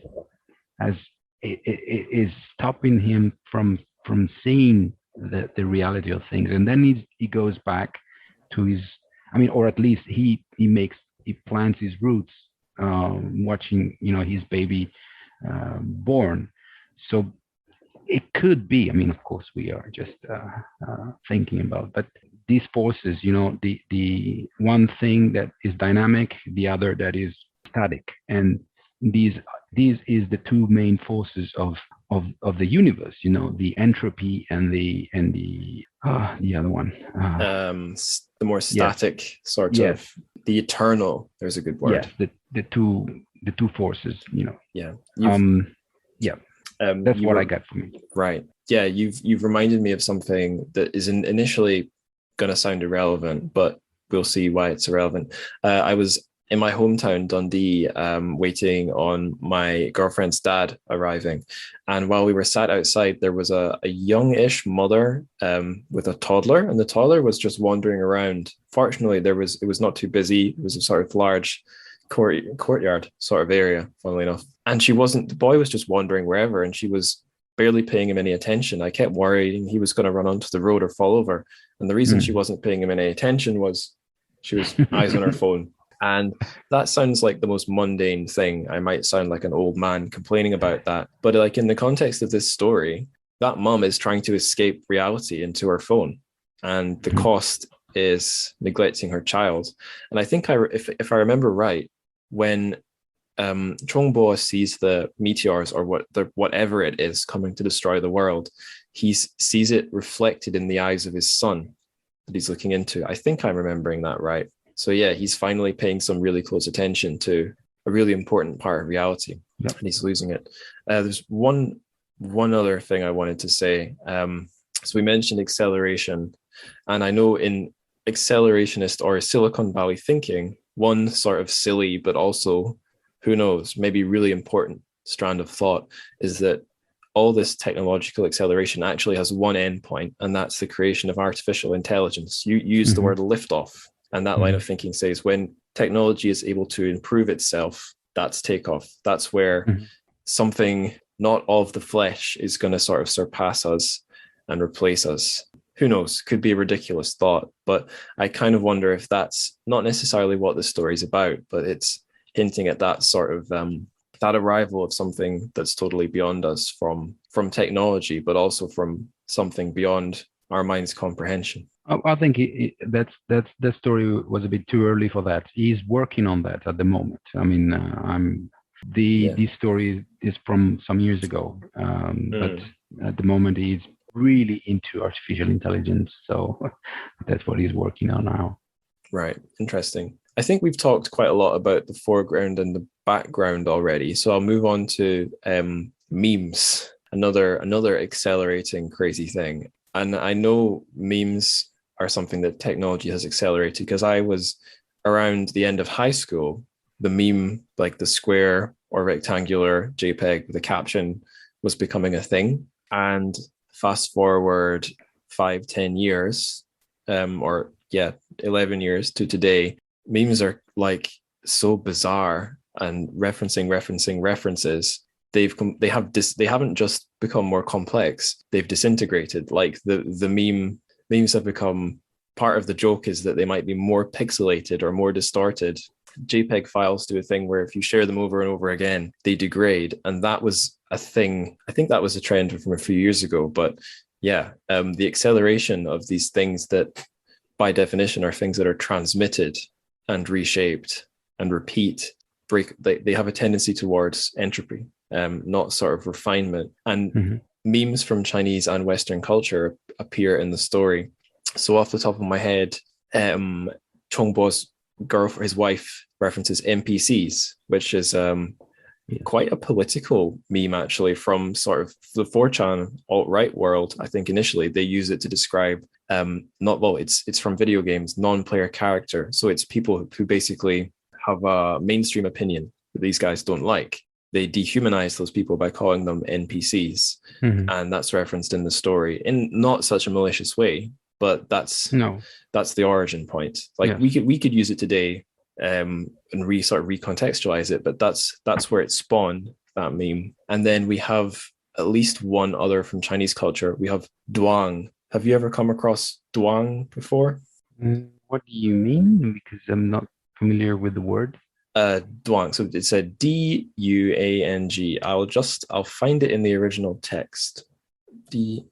is stopping him from seeing the reality of things. And then he goes back to his, I mean, or at least he plants his roots, watching, his baby born. So it could be, I mean, of course, we are just thinking about, but these forces, the one thing that is dynamic, the other that is static, and these is the two main forces of the universe, the entropy and the other one, the more static sort of, the eternal. There's a good word. Yes, the two forces, Yeah. That's what I got from it. Right. Yeah, you've reminded me of something that is initially going to sound irrelevant, but we'll see why it's irrelevant. I was in my hometown, Dundee, waiting on my girlfriend's dad arriving. And while we were sat outside, there was a youngish mother with a toddler, and the toddler was just wandering around. Fortunately, it was not too busy. It was a sort of large courtyard sort of area, funnily enough. And the boy was just wandering wherever, and she was barely paying him any attention. I kept worrying he was going to run onto the road or fall over. And the reason she wasn't paying him any attention was she was eyes on her phone. And that sounds like the most mundane thing. I might sound like an old man complaining about that. But like in the context of this story, that mom is trying to escape reality into her phone. And the cost is neglecting her child. And I think if I remember right, when Chongbo sees the meteors or whatever it is coming to destroy the world, he sees it reflected in the eyes of his son that he's looking into. I think I'm remembering that right. So yeah, he's finally paying some really close attention to a really important part of reality, and he's losing it. There's one other thing I wanted to say. So we mentioned acceleration, and I know in accelerationist or Silicon Valley thinking, one sort of silly but also, who knows, maybe really important strand of thought is that all this technological acceleration actually has one endpoint, and that's the creation of artificial intelligence. You use the word liftoff. And that line of thinking says when technology is able to improve itself, that's takeoff. That's where something not of the flesh is going to sort of surpass us and replace us. Who knows? Could be a ridiculous thought, but I kind of wonder if that's not necessarily what the story's about, but it's hinting at that sort of that arrival of something that's totally beyond us from technology, but also from something beyond our mind's comprehension. I think that story was a bit too early for that. He's working on that at the moment. I mean, this story is from some years ago, but at the moment he's really into artificial intelligence. So that's what he's working on now. Right. Interesting. I think we've talked quite a lot about the foreground and the background already. So I'll move on to memes, another accelerating crazy thing. And I know memes are something that technology has accelerated because I was around the end of high school. The meme, like the square or rectangular JPEG with a caption, was becoming a thing. And fast forward 5-10 years, 11 years to today, memes are like so bizarre and referencing references. They haven't just become more complex. They've disintegrated. Like the memes have become part of the joke is that they might be more pixelated or more distorted. JPEG files do a thing where if you share them over and over again, they degrade. And that was a thing. I think that was a trend from a few years ago. But yeah, the acceleration of these things that by definition are things that are transmitted and reshaped and they have a tendency towards entropy, not sort of refinement. And memes from Chinese and Western culture appear in the story. So off the top of my head, Chongbo's his wife references NPCs, which is quite a political meme actually from sort of the 4chan alt-right world. I think initially they use it to describe it's from video games, non-player character. So it's people who basically have a mainstream opinion that these guys don't like. They dehumanize those people by calling them NPCs. And that's referenced in the story in not such a malicious way, but that's the origin point. Like we could use it today and sort of recontextualize it, but that's where it spawned, that meme. And then we have at least one other from Chinese culture. We have duang, Have you ever come across Duang before? What do you mean? Because I'm not familiar with the word. Duang. So it's a Duang. I'll find it in the original text. Duang.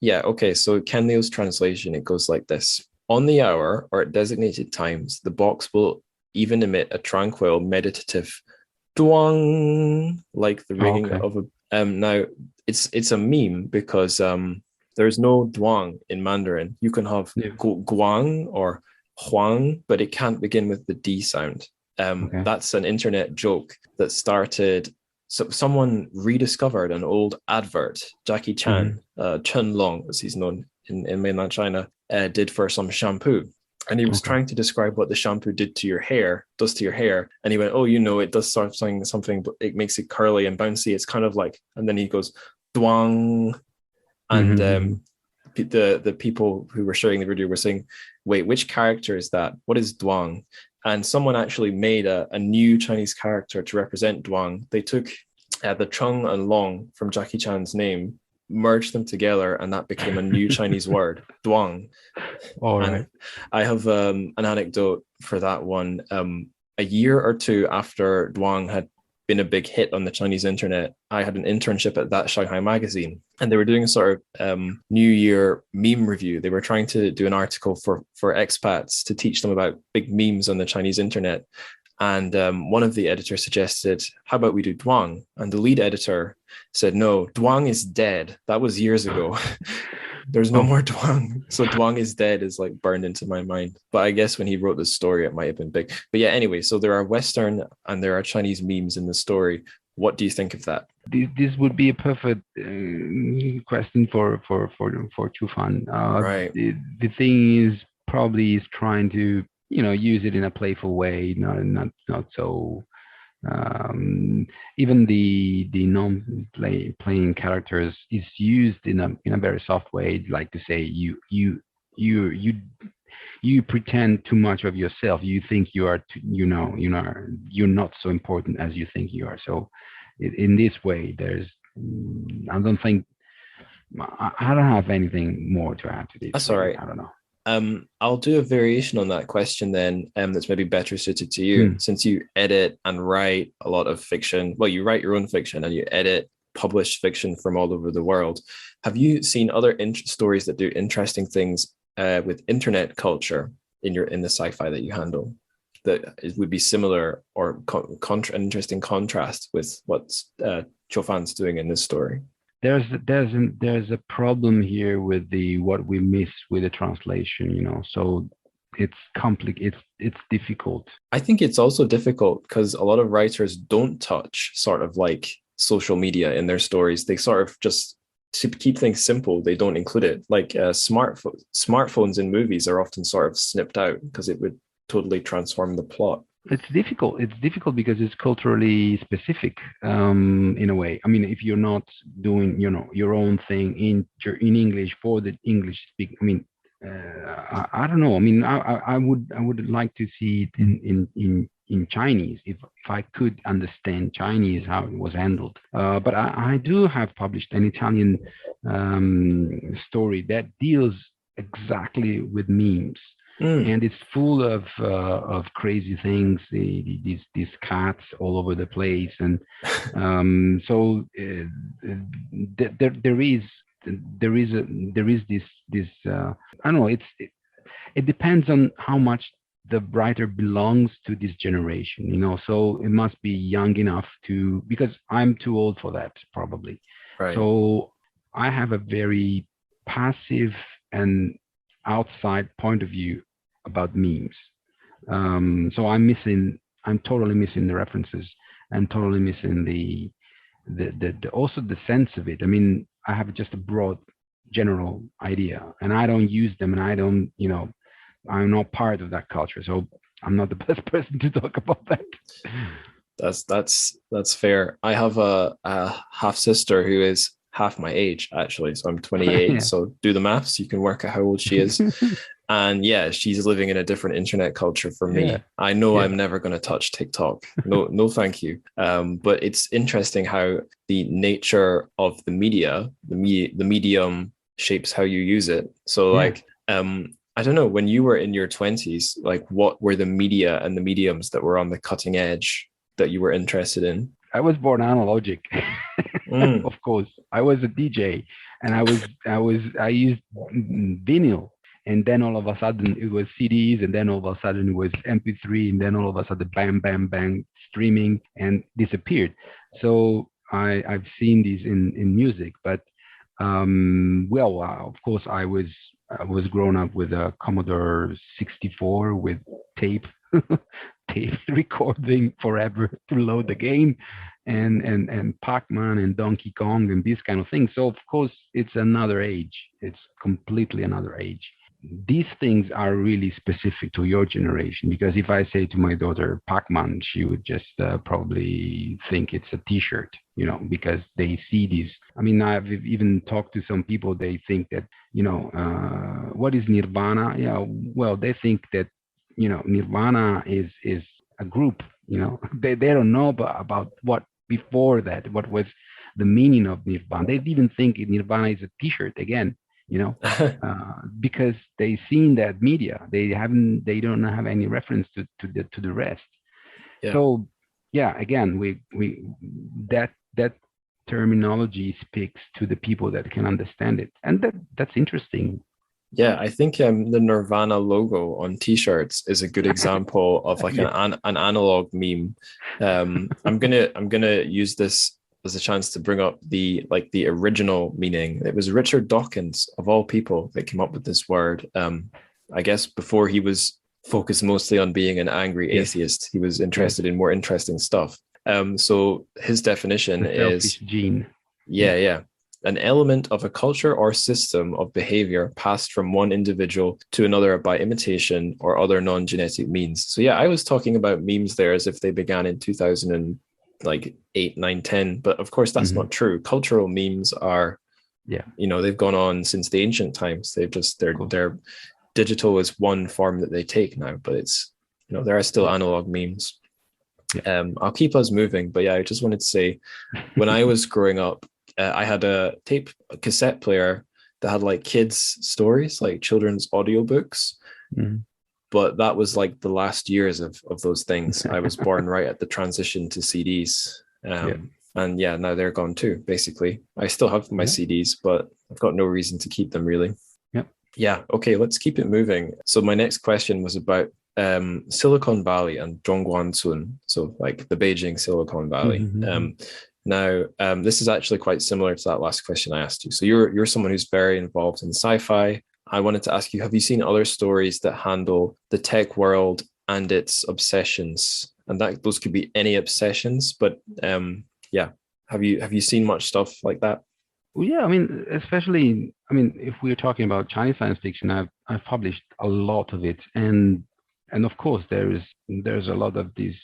Yeah, okay. So Ken Liu's translation, it goes like this. On the hour or at designated times, the box will even emit a tranquil, meditative duang, like the Oh, ringing okay. of a now it's a meme because there's no duang in Mandarin. You can have Yeah. guang or huang, but it can't begin with the D sound. Okay. That's an internet joke that started. So someone rediscovered an old advert Jackie Mm-hmm. Chan, Chen Long, as he's known in mainland China, did for some shampoo. And he was Okay. trying to describe what the shampoo does to your hair. And he went, oh, it does something, but it makes it curly and bouncy. It's kind of like, and then he goes, duang. And Mm-hmm. the people who were sharing the video were saying, wait, which character is that? What is duang? And someone actually made a new Chinese character to represent duang. They took the Chung and Long from Jackie Chan's name, merged them together, and that became a new Chinese word, duang. All right. And I have an anecdote for that one. A year or two after Duang had been a big hit on the Chinese internet, I had an internship at That Shanghai magazine, and they were doing a sort of New Year meme review. They were trying to do an article for expats to teach them about big memes on the Chinese internet. And one of the editors suggested, how about we do Duang? And the lead editor said, no, Duang is dead. That was years ago. There's no Oh, more Duang. So Duang is dead is like burned into my mind. But I guess when he wrote the story, it might have been big. But yeah, anyway, so there are Western and there are Chinese memes in the story. What do you think of that? this would be a perfect question for Qiufan. Right. The thing is probably is trying to use it in a playful way, not so. Um, Even the non-playing characters is used in a very soft way, like to say you you pretend too much of yourself. You think you are, you're not so important as you think you are. So, in this way, I don't think I don't have anything more to add to this. That's all Really, right. I don't know. I'll do a variation on that question then, that's maybe better suited to you, Hmm. since you edit and write a lot of fiction. Well, you write your own fiction and you edit published fiction from all over the world. Have you seen other stories that do interesting things with internet culture in the sci-fi that you handle that it would be similar or an interesting contrast with what Qiufan's doing in this story? There's a problem here with the what we miss with the translation. So it's it's difficult. I think it's also difficult because a lot of writers don't touch sort of like social media in their stories. They sort of just to keep things simple, they don't include it. Like smartphones in movies are often sort of snipped out because it would totally transform the plot. It's difficult. It's difficult because it's culturally specific, in a way. I mean, if you're not doing, your own thing in English for the English speak. I mean, I don't know. I mean, I would like to see it in Chinese if I could understand Chinese how it was handled. But I do have published an Italian story that deals exactly with memes, Mm. and it's full of crazy things. These cats all over the place, and so there is this. I don't know. It depends on how much the writer belongs to this generation. So it must be young enough to, because I'm too old for that probably. Right. So I have a very passive and outside point of view about memes. So I'm totally missing the references and totally missing the also the sense of it. I mean, I have just a broad general idea, and I don't use them, and I don't, I'm not part of that culture, so I'm not the best person to talk about that. That's fair. I have a half sister who is half my age actually, so I'm 28. Yeah. So do the maths, you can work out how old she is. And yeah, she's living in a different internet culture from Yeah, me. I know yeah, I'm never going to touch TikTok. No, no, thank you. But it's interesting how the nature of the medium shapes how you use it. So yeah. like, I don't know, when you were in your 20s, like what were the media and the mediums that were on the cutting edge that you were interested in? I was born analogic, Mm. of course. I was a DJ, and I used vinyl, and then all of a sudden it was CDs, and then all of a sudden it was MP3, and then all of a sudden bam, bam, bang, streaming and disappeared. So I've seen these in music, but well, of course I was grown up with a Commodore 64 with tape tape recording forever to load the game, and Pac-Man and Donkey Kong and these kind of things. So of course it's another age. It's completely another age. These things are really specific to your generation, because if I say to my daughter Pac-Man, she would just probably think it's a T-shirt, because they see these. I mean, I've even talked to some people. They think that, what is Nirvana? Yeah, well, they think that, Nirvana is a group. They don't know about what before that, what was the meaning of Nirvana. They even think Nirvana is a T-shirt again, because they seen that media. They don't have any reference to the rest. Yeah. So yeah, again, we that terminology speaks to the people that can understand it, and that's interesting. Yeah, I think the Nirvana logo on t-shirts is a good example of like Yeah. an analog meme. I'm gonna use this as a chance to bring up the original meaning. It was Richard Dawkins of all people that came up with this word. I guess before he was focused mostly on being an angry Yes. atheist, he was Yes. interested in more interesting stuff. So his definition The selfish is gene. yeah, yeah. An element of a culture or system of behavior passed from one individual to another by imitation or other non-genetic means. So yeah, I was talking about memes there as if they began in 2000 and like 8, 9, 10. But of course that's Hmm. not true. Cultural memes are, Yeah, they've gone on since the ancient times. They've just of they're course. they're digital is one form that they take now, but it's there are still Yeah, analog memes. yeah. I'll keep us moving, but yeah, I just wanted to say when I was growing up, I had a cassette player that had like kids' stories, like children's audiobooks. Mhm. But that was like the last years of those things. I was born right at the transition to CDs. Yeah, And yeah, now they're gone too, basically. I still have my yeah, CDs, but I've got no reason to keep them really. yeah. Yeah, okay, let's keep it moving. So my next question was about Silicon Valley and Zhongguancun, so like the Beijing Silicon Valley. Hmm. Now, this is actually quite similar to that last question I asked you. So you're someone who's very involved in sci-fi. I wanted to ask you, have you seen other stories that handle the tech world and its obsessions? And that those could be any obsessions, but yeah, have you seen much stuff like that? Well, yeah, I mean, especially, I mean, if we're talking about Chinese science fiction, I've published a lot of it, and of course there's a lot of these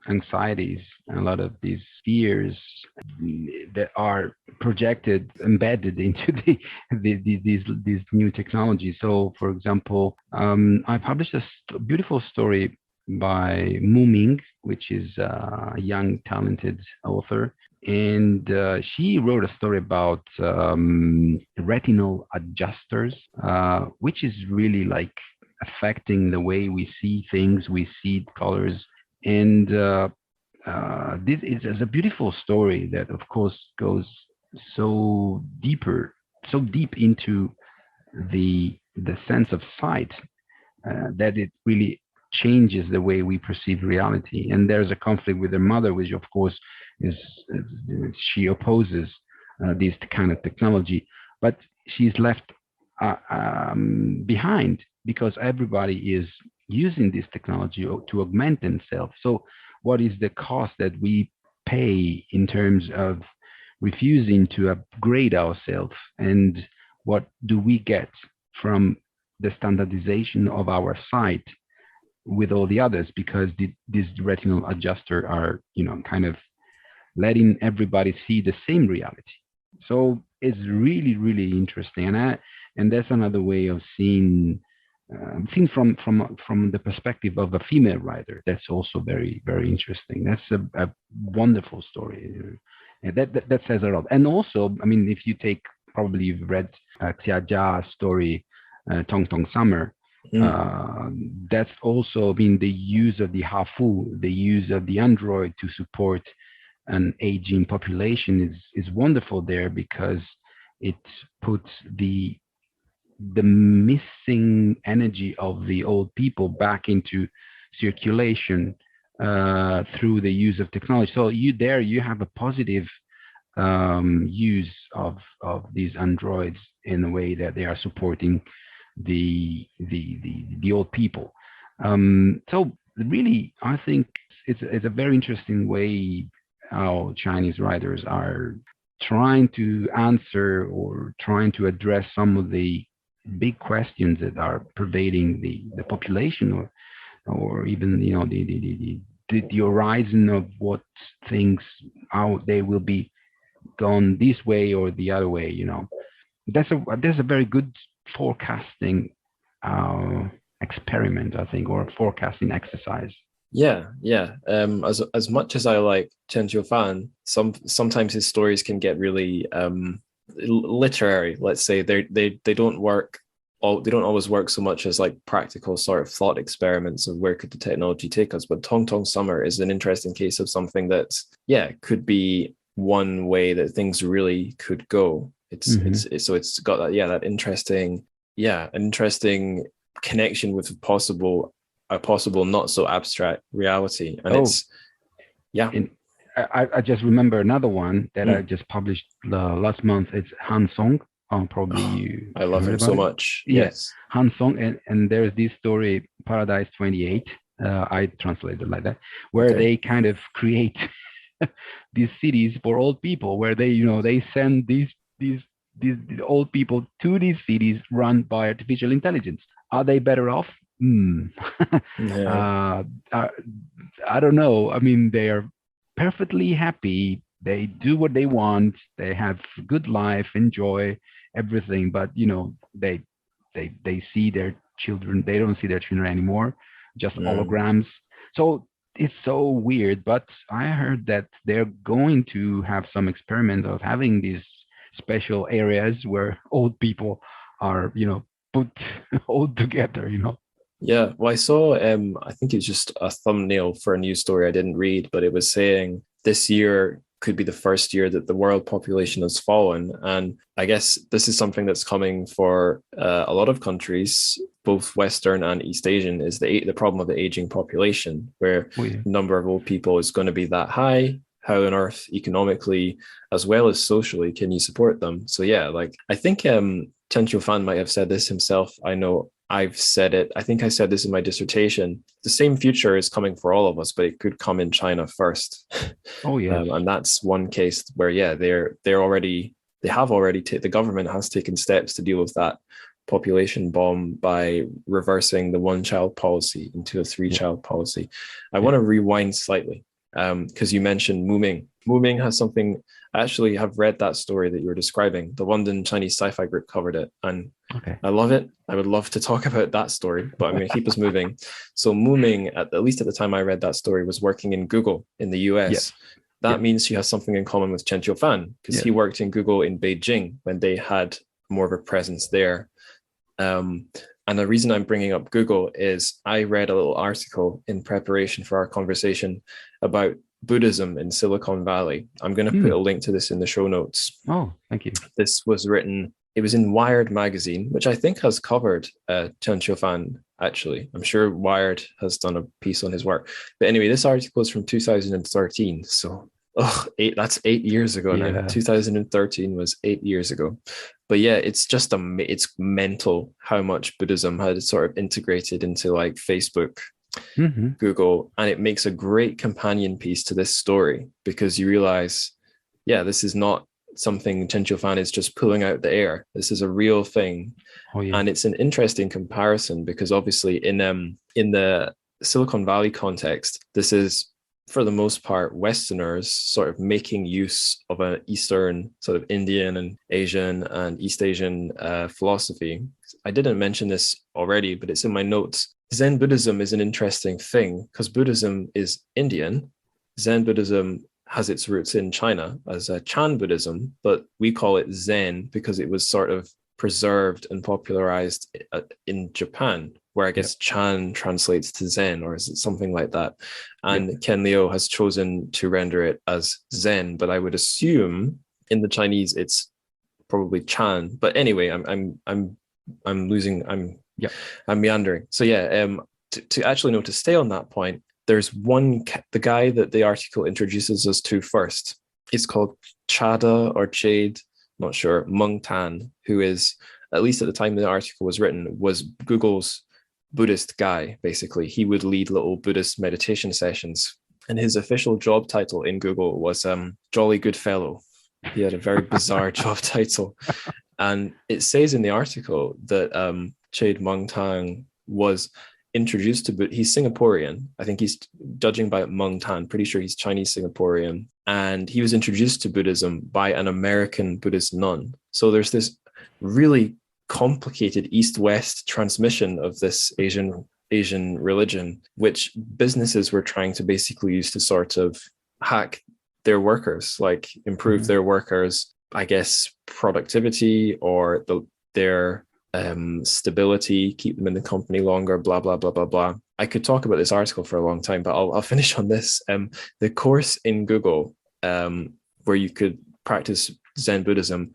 anxieties and a lot of these fears that are projected, embedded into these new technologies. So, for example, I published a beautiful story by Mu Ming, which is a young, talented author, and she wrote a story about retinal adjusters, which is really like affecting the way we see things, we see colors, and this is a beautiful story that, of course, goes so deep into the sense of sight, that it really changes the way we perceive reality. And there's a conflict with her mother, which of course she opposes this kind of technology, but she's left behind because everybody is using this technology to augment themselves. So, what is the cost that we pay in terms of refusing to upgrade ourselves, and what do we get from the standardization of our site with all the others, because these retinal adjuster are kind of letting everybody see the same reality. So it's really, really interesting, and that's another way of seeing seen from the perspective of a female writer. That's also very, very interesting. That's a wonderful story. That says a lot. And also, I mean, if you take, probably you've read Xia Jia's story, Tong Tong Summer. That's also been the use of the Hafu, the use of the android to support an aging population is wonderful there, because it puts the missing energy of the old people back into circulation through the use of technology. So you have a positive use of these androids in a way that they are supporting the old people. So really, I think it's a very interesting way how Chinese writers are trying to answer or trying to address some of the big questions that are pervading the population, or even the horizon of what things, how they will be gone this way or the other way. There's a very good forecasting experiment, I think, or forecasting exercise. Yeah. As much as I like Chen Qiufan, sometimes his stories can get really literary. Let's say they don't work. They don't always work so much as like practical sort of thought experiments of where could the technology take us. But Tong Tong Summer is an interesting case of something that's could be one way that things really could go. It's got that an interesting connection with a possible not so abstract reality. And I just remember another one that I just published last month. It's Han Song. Probably I love him so much. Yes. Han Song, and there's this story, Paradise 28. I translated like that, where they kind of create these cities for old people, where they send these old people to these cities run by artificial intelligence. Are they better off? I don't know. I mean, they are perfectly happy. They do what they want. They have good life, enjoy everything. But they see their children. They don't see their children anymore. Just holograms. So it's so weird. But I heard that they're going to have some experiment of having these special areas where old people are, put all together. Yeah, well, I saw, I think it's just a thumbnail for a news story I didn't read, but it was saying this year could be the first year that the world population has fallen. And I guess this is something that's coming for a lot of countries, both Western and East Asian, is the problem of the aging population, where the number of old people is going to be that high. How on earth, economically, as well as socially, can you support them? So I think Chen Qiufan might have said this himself. I know I've said it. I think I said this in my dissertation. The same future is coming for all of us, but it could come in China first. Oh yeah, and that's one case where the government has taken steps to deal with that population bomb by reversing the one-child policy into a three-child policy. I want to rewind slightly because you mentioned Muming. Muming has something. I actually have read that story that you were describing. The London Chinese Sci-Fi Group covered it, and I love it. I would love to talk about that story, but I'm going to keep us moving. So Muming, at least at the time I read that story, was working in Google in the US. That means she has something in common with Chen Qiufan, because he worked in Google in Beijing when they had more of a presence there. And the reason I'm bringing up Google is I read a little article in preparation for our conversation about Buddhism in Silicon Valley. I'm going to put a link to this in the show notes. Oh, thank you. This was written, it was in Wired magazine, which I think has covered Chen Qiufan, actually. I'm sure Wired has done a piece on his work. But anyway, this article is from 2013. So that's 8 years ago now. 2013 was 8 years ago. But it's just it's mental how much Buddhism had sort of integrated into like Facebook, Google, and it makes a great companion piece to this story, because you realize, this is not something Chen Qiufan is just pulling out the air. This is a real thing. And it's an interesting comparison, because obviously in the Silicon Valley context, this is for the most part, Westerners sort of making use of an Eastern, sort of Indian and Asian and East Asian philosophy. I didn't mention this already, but it's in my notes. Zen Buddhism is an interesting thing because Buddhism is Indian. Zen Buddhism has its roots in China as a Chan Buddhism, but we call it Zen because it was sort of preserved and popularized in Japan, where I guess Chan translates to Zen, or is it something like that? And Ken Liu has chosen to render it as Zen, but I would assume in the Chinese it's probably Chan. But anyway, I'm meandering. So to actually know, to stay on that point, there's the guy that the article introduces us to first. It's called Chada or Jade, not sure, Meng Tan, who is, at least at the time the article was written, was Google's Buddhist guy, basically. He would lead little Buddhist meditation sessions. And his official job title in Google was Jolly Good Fellow. He had a very bizarre job title. And it says in the article that Chade Meng Tan was introduced to Buddhism. He's Singaporean. I think he's, judging by Meng Tan, pretty sure he's Chinese Singaporean. And he was introduced to Buddhism by an American Buddhist nun. So there's this really complicated East-West transmission of this Asian religion, which businesses were trying to basically use to sort of hack their workers, like improve their workers, I guess, productivity or their stability, keep them in the company longer, blah, blah, blah, blah, blah. I could talk about this article for a long time, but I'll finish on this. The course in Google where you could practice Zen Buddhism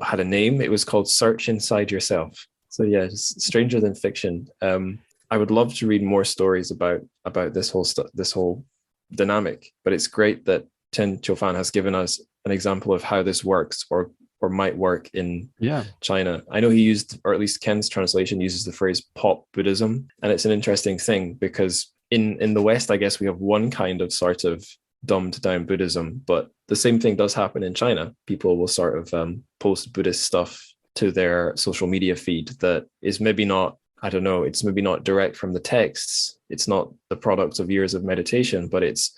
had a name. It was called Search Inside Yourself. So yeah, it's stranger than fiction. I would love to read more stories about this whole dynamic, but it's great that Chen Qiufan has given us an example of how this works or might work in China. I know he used, or at least Ken's translation uses the phrase pop Buddhism. And it's an interesting thing because in the West, I guess we have one kind of sort of dumbed down Buddhism, but the same thing does happen in China. People will sort of post Buddhist stuff to their social media feed that is maybe not, I don't know, it's maybe not direct from the texts. It's not the product of years of meditation, but it's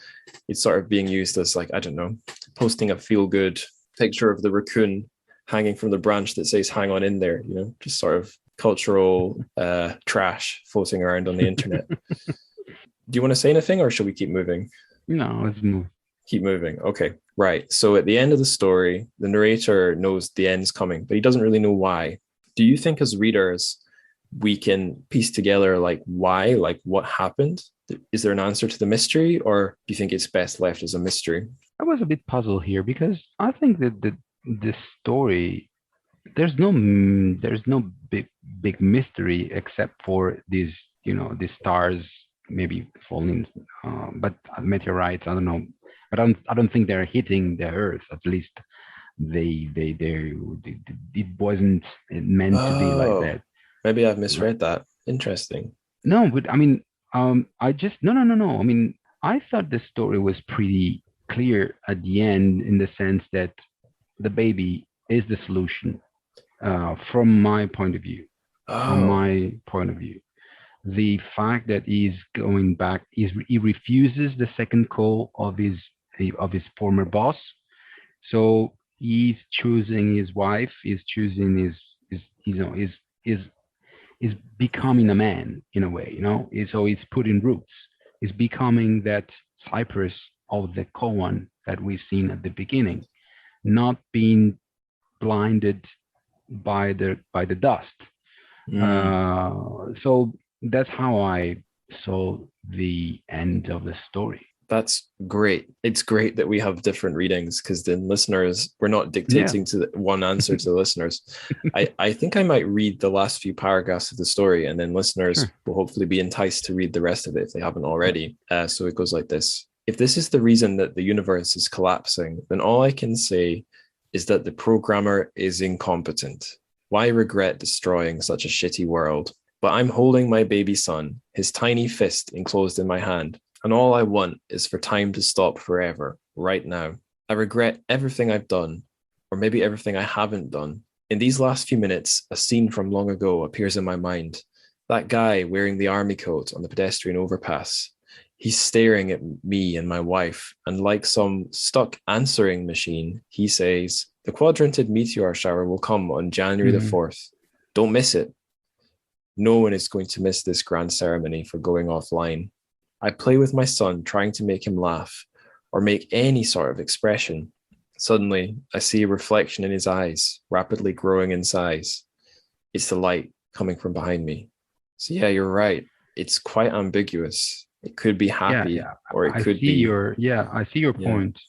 sort of being used as, like, I don't know, posting a feel good picture of the raccoon hanging from the branch that says hang on in there, just sort of cultural trash floating around on the internet. Do you want to say anything or should we keep moving? No, let's move. Keep moving. Okay, right. So at the end of the story, the narrator knows the end's coming, but he doesn't really know why. Do you think as readers, we can piece together like why, like what happened? Is there an answer to the mystery, or do you think it's best left as a mystery? I was a bit puzzled here because I think that the story, there's no big mystery except for these stars maybe falling, but meteorites, I don't know, but I don't think they're hitting the Earth. At least it wasn't meant to be like that. Maybe I've misread that. Interesting. No, but I mean, I just no. I mean, I thought the story was pretty clear at the end in the sense that the baby is the solution, from my point of view. The fact that he's going back, he refuses the second call of his former boss, so he's choosing his wife, he's choosing is becoming a man in a way, so he's putting roots, he's becoming that cypress of the koan that we've seen at the beginning, not being blinded by the dust. So that's how I saw the end of the story. That's great. It's great that we have different readings because then listeners, we're not dictating to one answer to the listeners. I think I might read the last few paragraphs of the story and then listeners will hopefully be enticed to read the rest of it if they haven't already. So it goes like this. If this is the reason that the universe is collapsing, then all I can say is that the programmer is incompetent. Why regret destroying such a shitty world? But I'm holding my baby son, his tiny fist enclosed in my hand, and all I want is for time to stop forever, right now. I regret everything I've done, or maybe everything I haven't done. In these last few minutes, a scene from long ago appears in my mind. That guy wearing the army coat on the pedestrian overpass. He's staring at me and my wife, and like some stuck answering machine, he says, "The quadranted meteor shower will come on January the Hmm. 4th. Don't miss it. No one is going to miss this grand ceremony for going offline." I play with my son, trying to make him laugh or make any sort of expression. Suddenly, I see a reflection in his eyes, rapidly growing in size. It's the light coming from behind me. So, yeah, you're right. It's quite ambiguous. It could be Yeah, happy yeah. or it I could see be, I see your yeah, point.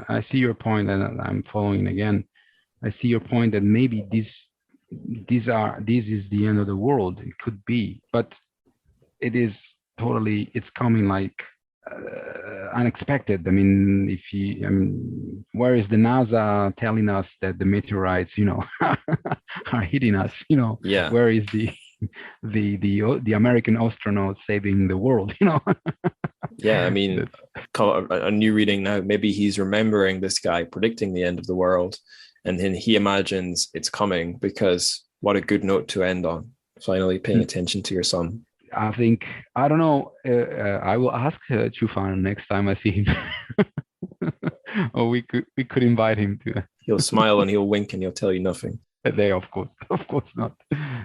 I see your point, and I'm following again. I see your point that maybe this is the end of the world. It could be, but it is totally. It's coming like unexpected. I mean, where is the NASA telling us that the meteorites, are hitting us? yeah. Where is the American astronaut saving the world? Yeah, I mean, That's, a new reading now. Maybe he's remembering this guy predicting the end of the world, and then he imagines it's coming because what a good note to end on. Finally, paying attention to your son. I think I don't know. I will ask Qiufan next time I see him, or we could invite him to He'll smile and he'll wink and he'll tell you nothing. a day. Of course not.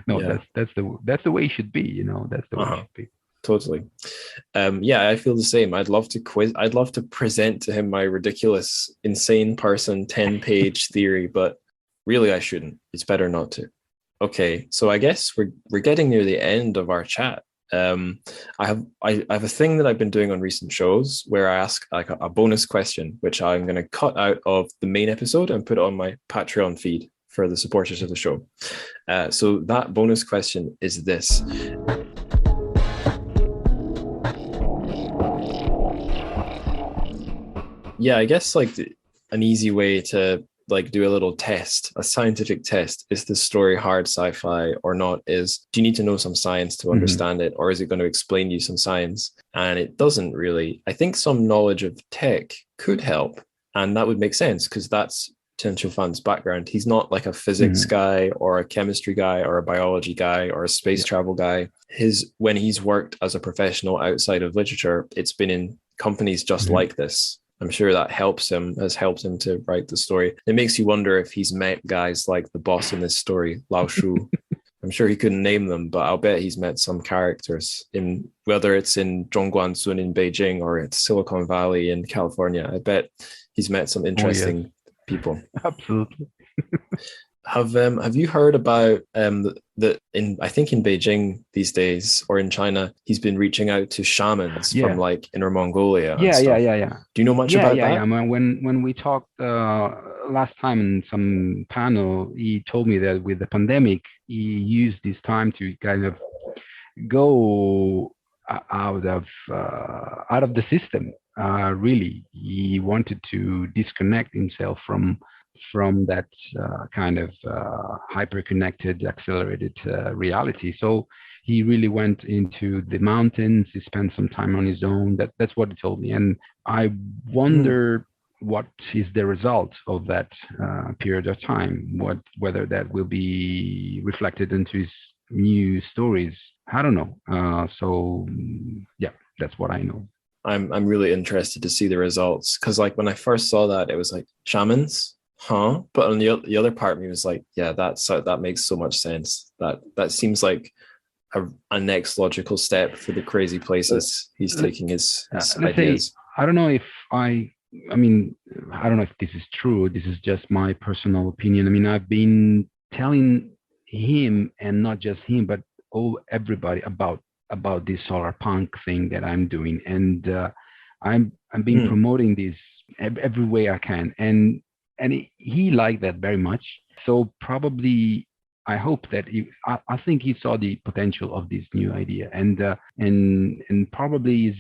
No, Yeah. that's the way it should be. That's the way it Uh-huh. should be. Totally. Yeah, I feel the same. I'd love to quiz. I'd love to present to him my ridiculous, insane person 10-page theory, but really I shouldn't. It's better not to. Okay, so I guess we're getting near the end of our chat. I have a thing that I've been doing on recent shows where I ask like a bonus question, which I'm going to cut out of the main episode and put it on my Patreon feed for the supporters of the show. So that bonus question is this. Yeah, I guess like an easy way to like do a little test, a scientific test, is the story hard sci-fi or not? Do you need to know some science to Mhm. understand it, or is it going to explain you some science? And it doesn't really. I think some knowledge of tech could help, and that would make sense because that's Chen Qiufan's background. He's not like a physics Mhm. guy or a chemistry guy or a biology guy or a space Yeah. travel guy. When he's worked as a professional outside of literature, it's been in companies just Mhm. like this. I'm sure that has helped him to write the story. It makes you wonder if he's met guys like the boss in this story, Lao Shu. I'm sure he couldn't name them, but I'll bet he's met some characters in whether it's in Zhongguancun in Beijing or it's Silicon Valley in California. I bet he's met some Oh yes, interesting people. absolutely. Have you heard about the in I think in Beijing these days or in China he's been reaching out to shamans from Yeah. like Inner Mongolia and Yeah, yeah, stuff. yeah, yeah. Do you know much Yeah, about yeah, yeah. that? When we talked last time in some panel, he told me that with the pandemic, he used this time to kind of go out of the system. Really, he wanted to disconnect himself from that kind of hyper-connected, accelerated reality. So he really went into the mountains. He spent some time on his own. That's what he told me, and I Hmm. wonder what is the result of that period of time. Whether that will be reflected into his new stories. I don't know. So yeah, that's what I know. I'm really interested to see the results because like when I first saw that it was like shamans, huh? But on the other part of me was like, yeah, that makes so much sense. That seems like a next logical step for the crazy places he's Let, taking his let's say ideas. I don't know if I mean I don't know if this is true. This is just my personal opinion. I mean, I've been telling him, and not just him, but everybody about this solar punk thing that I'm doing, and I'm been Hmm. promoting this every way I can, and he liked that very much. So probably I hope that I think he saw the potential of this new idea, and probably is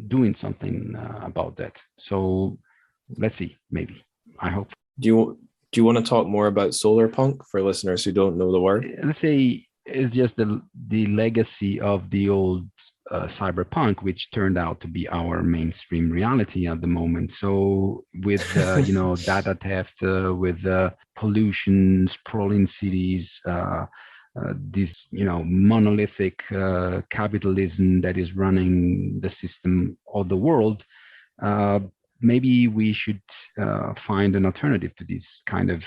doing something about that. So let's see, maybe. I hope. Do you want to talk more about solar punk for listeners who don't know the word? Let's say it's just the legacy of the old cyberpunk, which turned out to be our mainstream reality at the moment. So with data theft, with pollution, sprawling cities, this monolithic capitalism that is running the system of the world. Uh, Maybe we should find an alternative to this kind of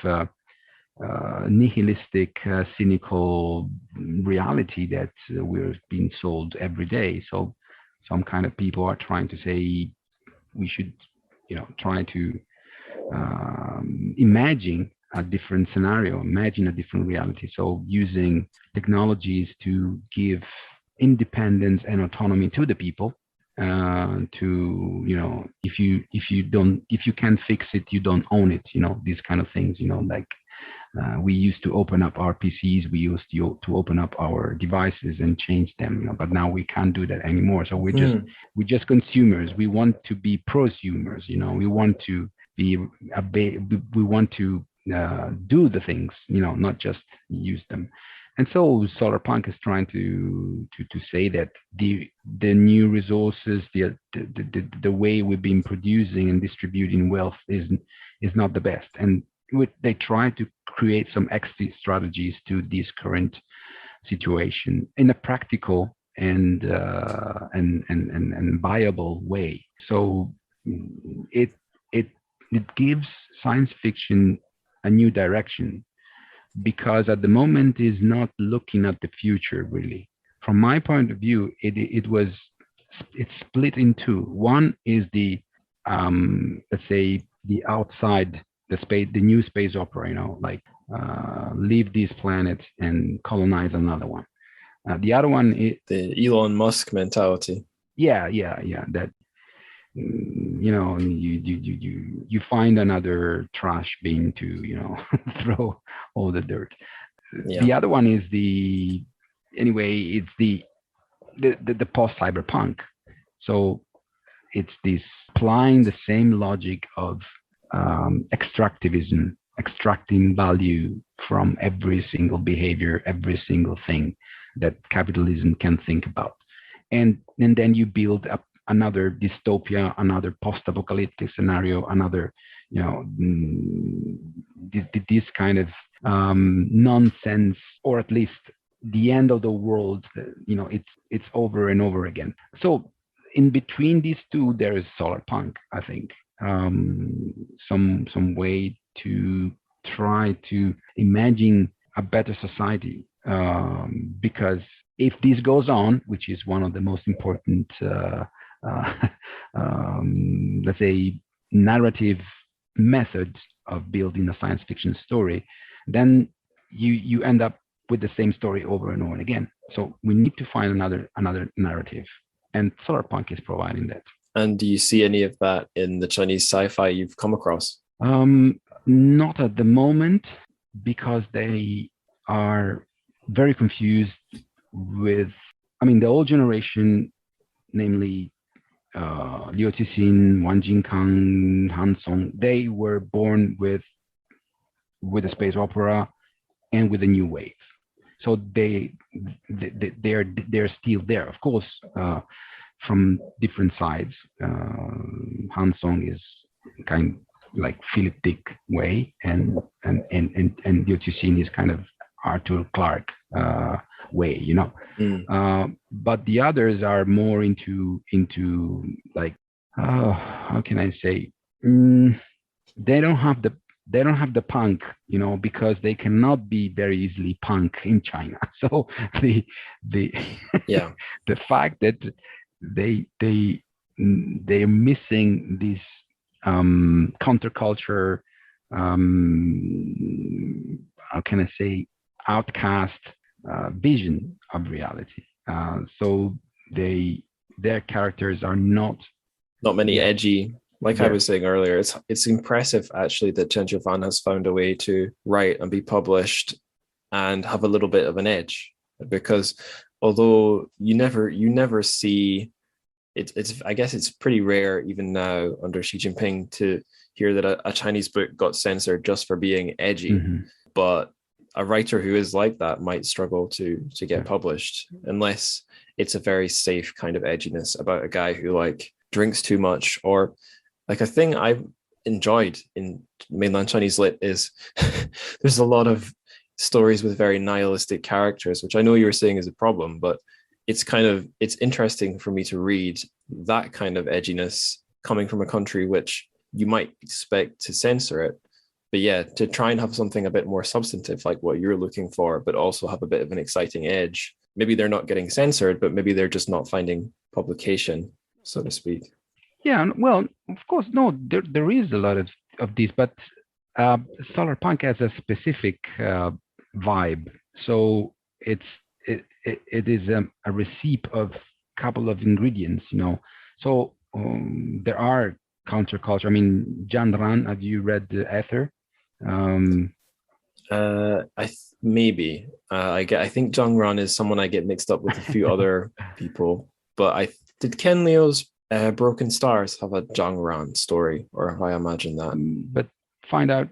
nihilistic, cynical reality that we're being sold every day. So some kind of people are trying to say we should, try to imagine a different scenario, imagine a different reality. So using technologies to give independence and autonomy to the people. To if you can't fix it, you don't own it. These kind of things. Like we used to open up our PCs, we used to open up our devices and change them, but now we can't do that anymore. So we're just consumers. We want to be prosumers. We want to be we want to do the things, not just use them. And so Solarpunk is trying to say that the new resources, the way we've been producing and distributing wealth is not the best. And they try to create some exit strategies to this current situation in a practical and viable way. So it gives science fiction a new direction, because at the moment is not looking at the future really. From my point of view, it's split in two. One is the let's say the outside, the new space opera, like leave this planet and colonize another one. The other one is the Elon Musk mentality. Yeah. That you find another trash bin to throw all the dirt. Yeah. The other one is it's the post cyberpunk. So it's this applying the same logic of extractivism, extracting value from every single behavior, every single thing that capitalism can think about, and then you build up another dystopia, another post-apocalyptic scenario, another, this kind of nonsense, or at least the end of the world. It's over and over again. So in between these two, there is Solarpunk, I think. Some way to try to imagine a better society, because if this goes on, which is one of the most important let's say narrative methods of building a science fiction story, then you end up with the same story over and over again. So we need to find another narrative, and Solarpunk is providing that. And do you see any of that in the Chinese sci-fi you've come across? Not at the moment, because they are very confused with, the old generation, namely Liu Cixin, Wang Jingkang, Han Song. They were born with the space opera and with a new wave. So they're still there, of course, from different sides. Han Song is kind of like Philip Dick way, and Liu Cixin is kind of Arthur Clarke way, but the others are more into like, how can I say, they don't have the punk, because they cannot be very easily punk in China. So the yeah the fact that they're missing this counterculture, how can I say, outcast vision of reality. So their characters are not many edgy. Like I was saying earlier, it's impressive actually that Chen Qiufan has found a way to write and be published and have a little bit of an edge, because although you never see it's I guess it's pretty rare even now under Xi Jinping to hear that a Chinese book got censored just for being edgy. Mm-hmm. But a writer who is like that might struggle to get published unless it's a very safe kind of edginess about a guy who like drinks too much. Or like a thing I've enjoyed in mainland Chinese lit is there's a lot of stories with very nihilistic characters, which I know you were saying is a problem, but it's interesting for me to read that kind of edginess coming from a country which you might expect to censor it. But yeah, to try and have something a bit more substantive, like what you're looking for, but also have a bit of an exciting edge. Maybe they're not getting censored, but maybe they're just not finding publication, so to speak. Yeah, well, of course, no, there is a lot of this, but uh, solar punk has a specific vibe. So it is a recipe of a couple of ingredients, you know. So there are counterculture. I mean, Jan Ran, have you read the Ether? Um, Maybe I think Jung Ran is someone I get mixed up with a few other people, but I did Ken Leo's Broken Stars have a Jung Ran story, or have I imagined that? but find out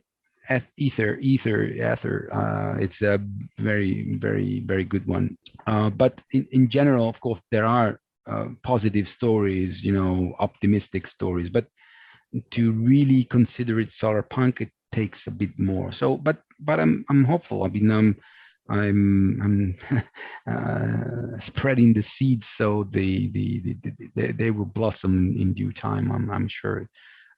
at Ether. It's a very, very, very good one. But in general, of course, there are positive stories, you know, optimistic stories. But to really consider it solar punk, it takes a bit more. So, but I'm hopeful. I mean, I'm spreading the seeds so they will blossom in due time. I'm sure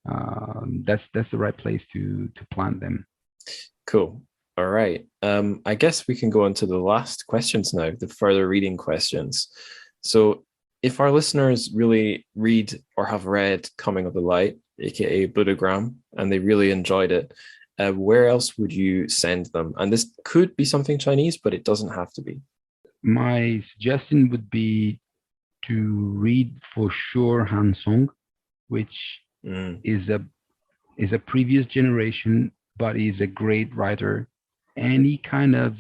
that's the right place to plant them. Cool. All right. I guess we can go on to the last questions now, the further reading questions. So, if our listeners really read or have read Coming of the Light, aka Buddhagram, and they really enjoyed it, where else would you send them? And this could be something Chinese, but it doesn't have to be. My suggestion would be to read for sure Han Song, which is a previous generation, but he's a great writer, and he kind of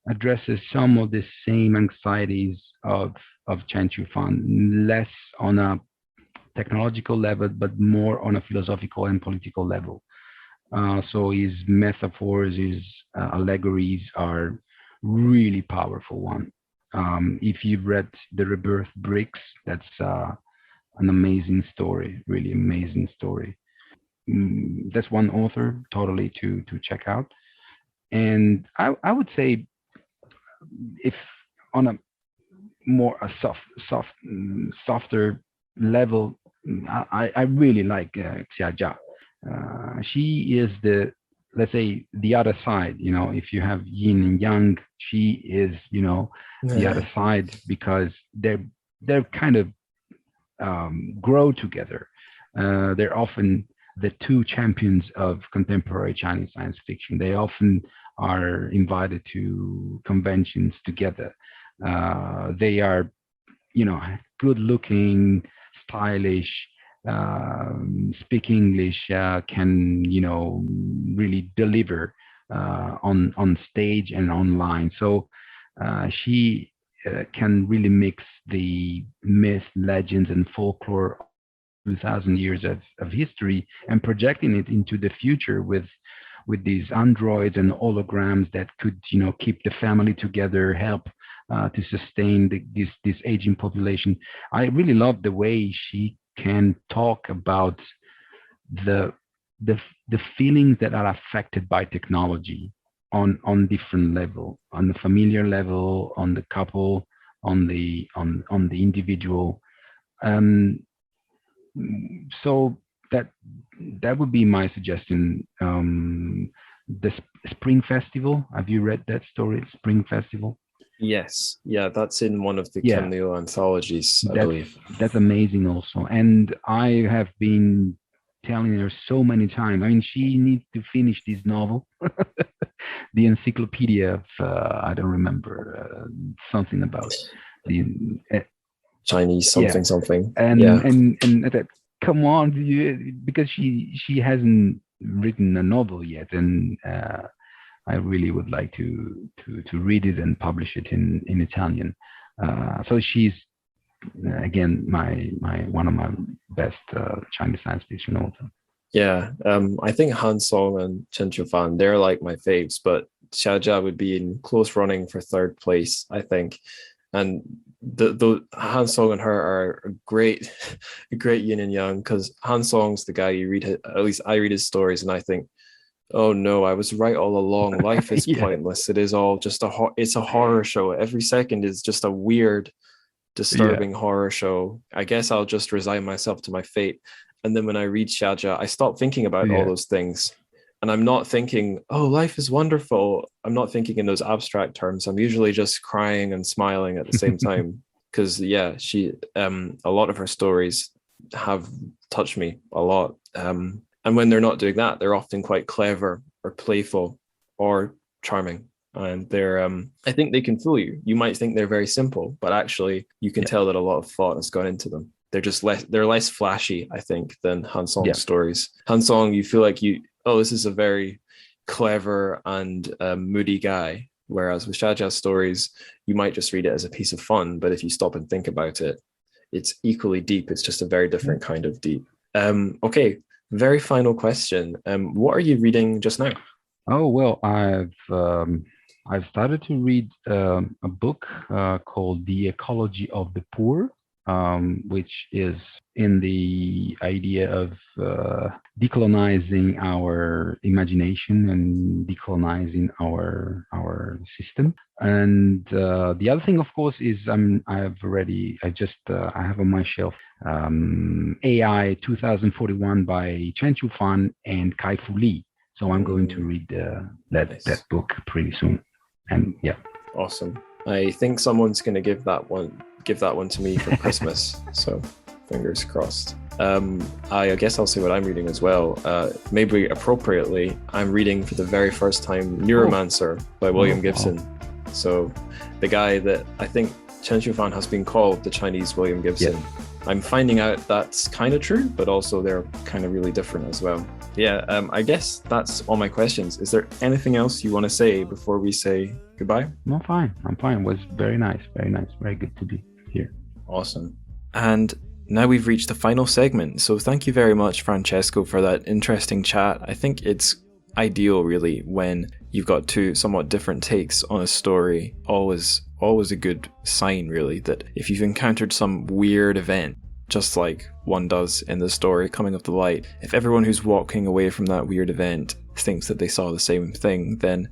addresses some of the same anxieties of Chen Qiufan, less on a technological level, but more on a philosophical and political level. So his metaphors, his allegories are really powerful one. If you've read The Rebirth Bricks, that's an amazing story, really amazing story. That's one author totally to check out. And I would say if on a more a softer level, I really like Xia Jia. She is the, let's say, the other side. You know, if you have yin and yang, she is, you know, the other side, because they're kind of grow together. They're often the two champions of contemporary Chinese science fiction. They often are invited to conventions together. They are, you know, good looking, stylish, speak English, can, you know, really deliver on stage and online. So she can really mix the myth, legends, and folklore 2,000 years of history and projecting it into the future with these androids and holograms that could, you know, keep the family together, help to sustain this aging population. I really love the way she can talk about the the feelings that are affected by technology on different level, on the familiar level, on the couple, on the individual. Um, so that would be my suggestion. The Spring Festival. Have you read that story, Spring Festival? Yes. Yeah, that's in one of the Yeah. Ken Liu anthologies, I believe. That's amazing also. And I have been telling her so many times. I mean, she needs to finish this novel, the Encyclopedia of, I don't remember, something about the Chinese something. And Yeah. and that, come on, because she hasn't written a novel yet, and I really would like to read it and publish it in Italian. So she's again my one of my best Chinese science fiction author. Yeah, I think Han Song and Chen Qiufan, they're like my faves, but Xia Jia would be in close running for third place, I think. And the Han Song and her are a great yin and yang, because Han Song's the guy you read, at least I read his stories, and I think Oh no, I was right all along. Life is Yeah, pointless. It is all just it's a horror show. Every second is just a weird, yeah, disturbing horror show. I guess I'll just resign myself to my fate. And then when I read Shaja, I stop thinking about all yeah, those things. And I'm not thinking, oh, life is wonderful. I'm not thinking in those abstract terms. I'm usually just crying and smiling at the same time. Because yeah, she a lot of her stories have touched me a lot. And when they're not doing that, they're often quite clever or playful or charming. And they're I think they can fool you. You might think they're very simple, but actually you can yeah, tell that a lot of thought has gone into them. They're less flashy, I think, than Han Song's yeah, stories. Han Song, you feel like this is a very clever and moody guy. Whereas with Shaja's stories, you might just read it as a piece of fun, but if you stop and think about it, it's equally deep. It's just a very yeah. different kind of deep. Okay, very final question. What are you reading just now? Oh well, I've started to read a book called The Ecology of the Poor, which is in the idea of decolonizing our imagination and decolonizing our system. And the other thing, of course, is I have on my shelf AI 2041 by Chen Qiufan and Kai-Fu Lee. So I'm going to read that Nice. book pretty soon. And yeah, Awesome. I think someone's going to give that one to me for Christmas. So fingers crossed. I guess I'll say what I'm reading as well. Maybe appropriately, I'm reading for the very first time Neuromancer by William Gibson. So the guy that I think Chen Qiufan has been called the Chinese William Gibson. yeah. I'm finding out that's kind of true, but also they're kind of really different as well. Yeah, I guess that's all my questions. Is there anything else you want to say before we say goodbye? No, fine. I'm fine. It was very nice. Very nice. Very good to be here. Awesome. And now we've reached the final segment. So thank you very much, Francesco, for that interesting chat. I think it's ideal, really, when you've got two somewhat different takes on a story. Always a good sign, really, that if you've encountered some weird event, just like one does in the story Coming of the Light, if everyone who's walking away from that weird event thinks that they saw the same thing, then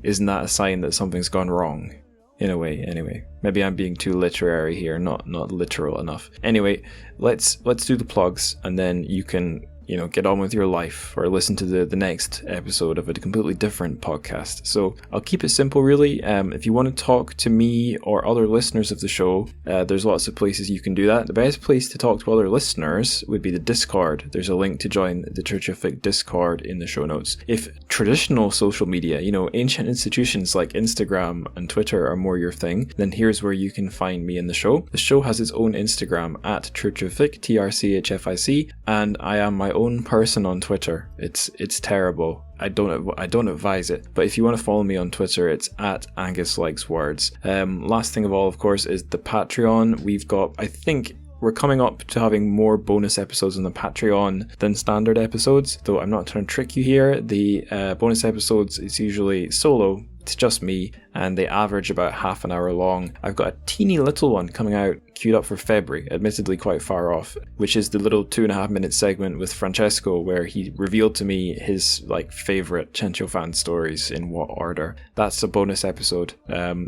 isn't that a sign that something's gone wrong? In a way, anyway. Maybe I'm being too literary here, not literal enough. Anyway, let's do the plugs, and then you can get on with your life or listen to the next episode of a completely different podcast. So I'll keep it simple, really. If you want to talk to me or other listeners of the show, there's lots of places you can do that. The best place to talk to other listeners would be the Discord. There's a link to join the Church of Fic Discord in the show notes. If traditional social media, ancient institutions like Instagram and Twitter are more your thing, then here's where you can find me in the show. The show has its own Instagram at Church of Fic, TRCHFIC, and I am my own person on Twitter. It's terrible. I don't advise it. But if you want to follow me on Twitter, it's at Angus Likes Words. Last thing of all, of course, is the Patreon. We've got, I think, we're coming up to having more bonus episodes on the Patreon than standard episodes, though I'm not trying to trick you here. The bonus episodes is usually solo. It's just me, and they average about half an hour long. I've got a teeny little one coming out, queued up for February, admittedly quite far off, which is the little 2.5 minute segment with Francesco, where he revealed to me his favorite Chen Qiufan stories in what order. That's a bonus episode.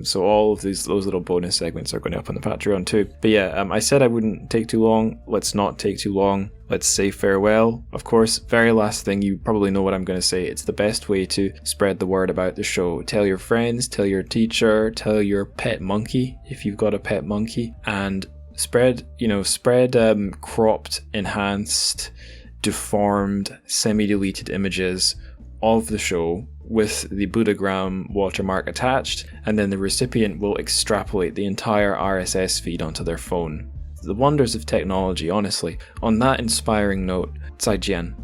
So all of those little bonus segments are going up on the Patreon too. But yeah, I said I wouldn't take too long. Let's not take too long. Let's say farewell. Of course, very last thing, you probably know what I'm going to say. It's the best way to spread the word about the show. Tell your friends, tell your teacher, tell your pet monkey, if you've got a pet monkey, and spread cropped, enhanced, deformed, semi-deleted images of the show with the Buddhagram watermark attached, and then the recipient will extrapolate the entire RSS feed onto their phone. The wonders of technology, honestly. On that inspiring note, 再见.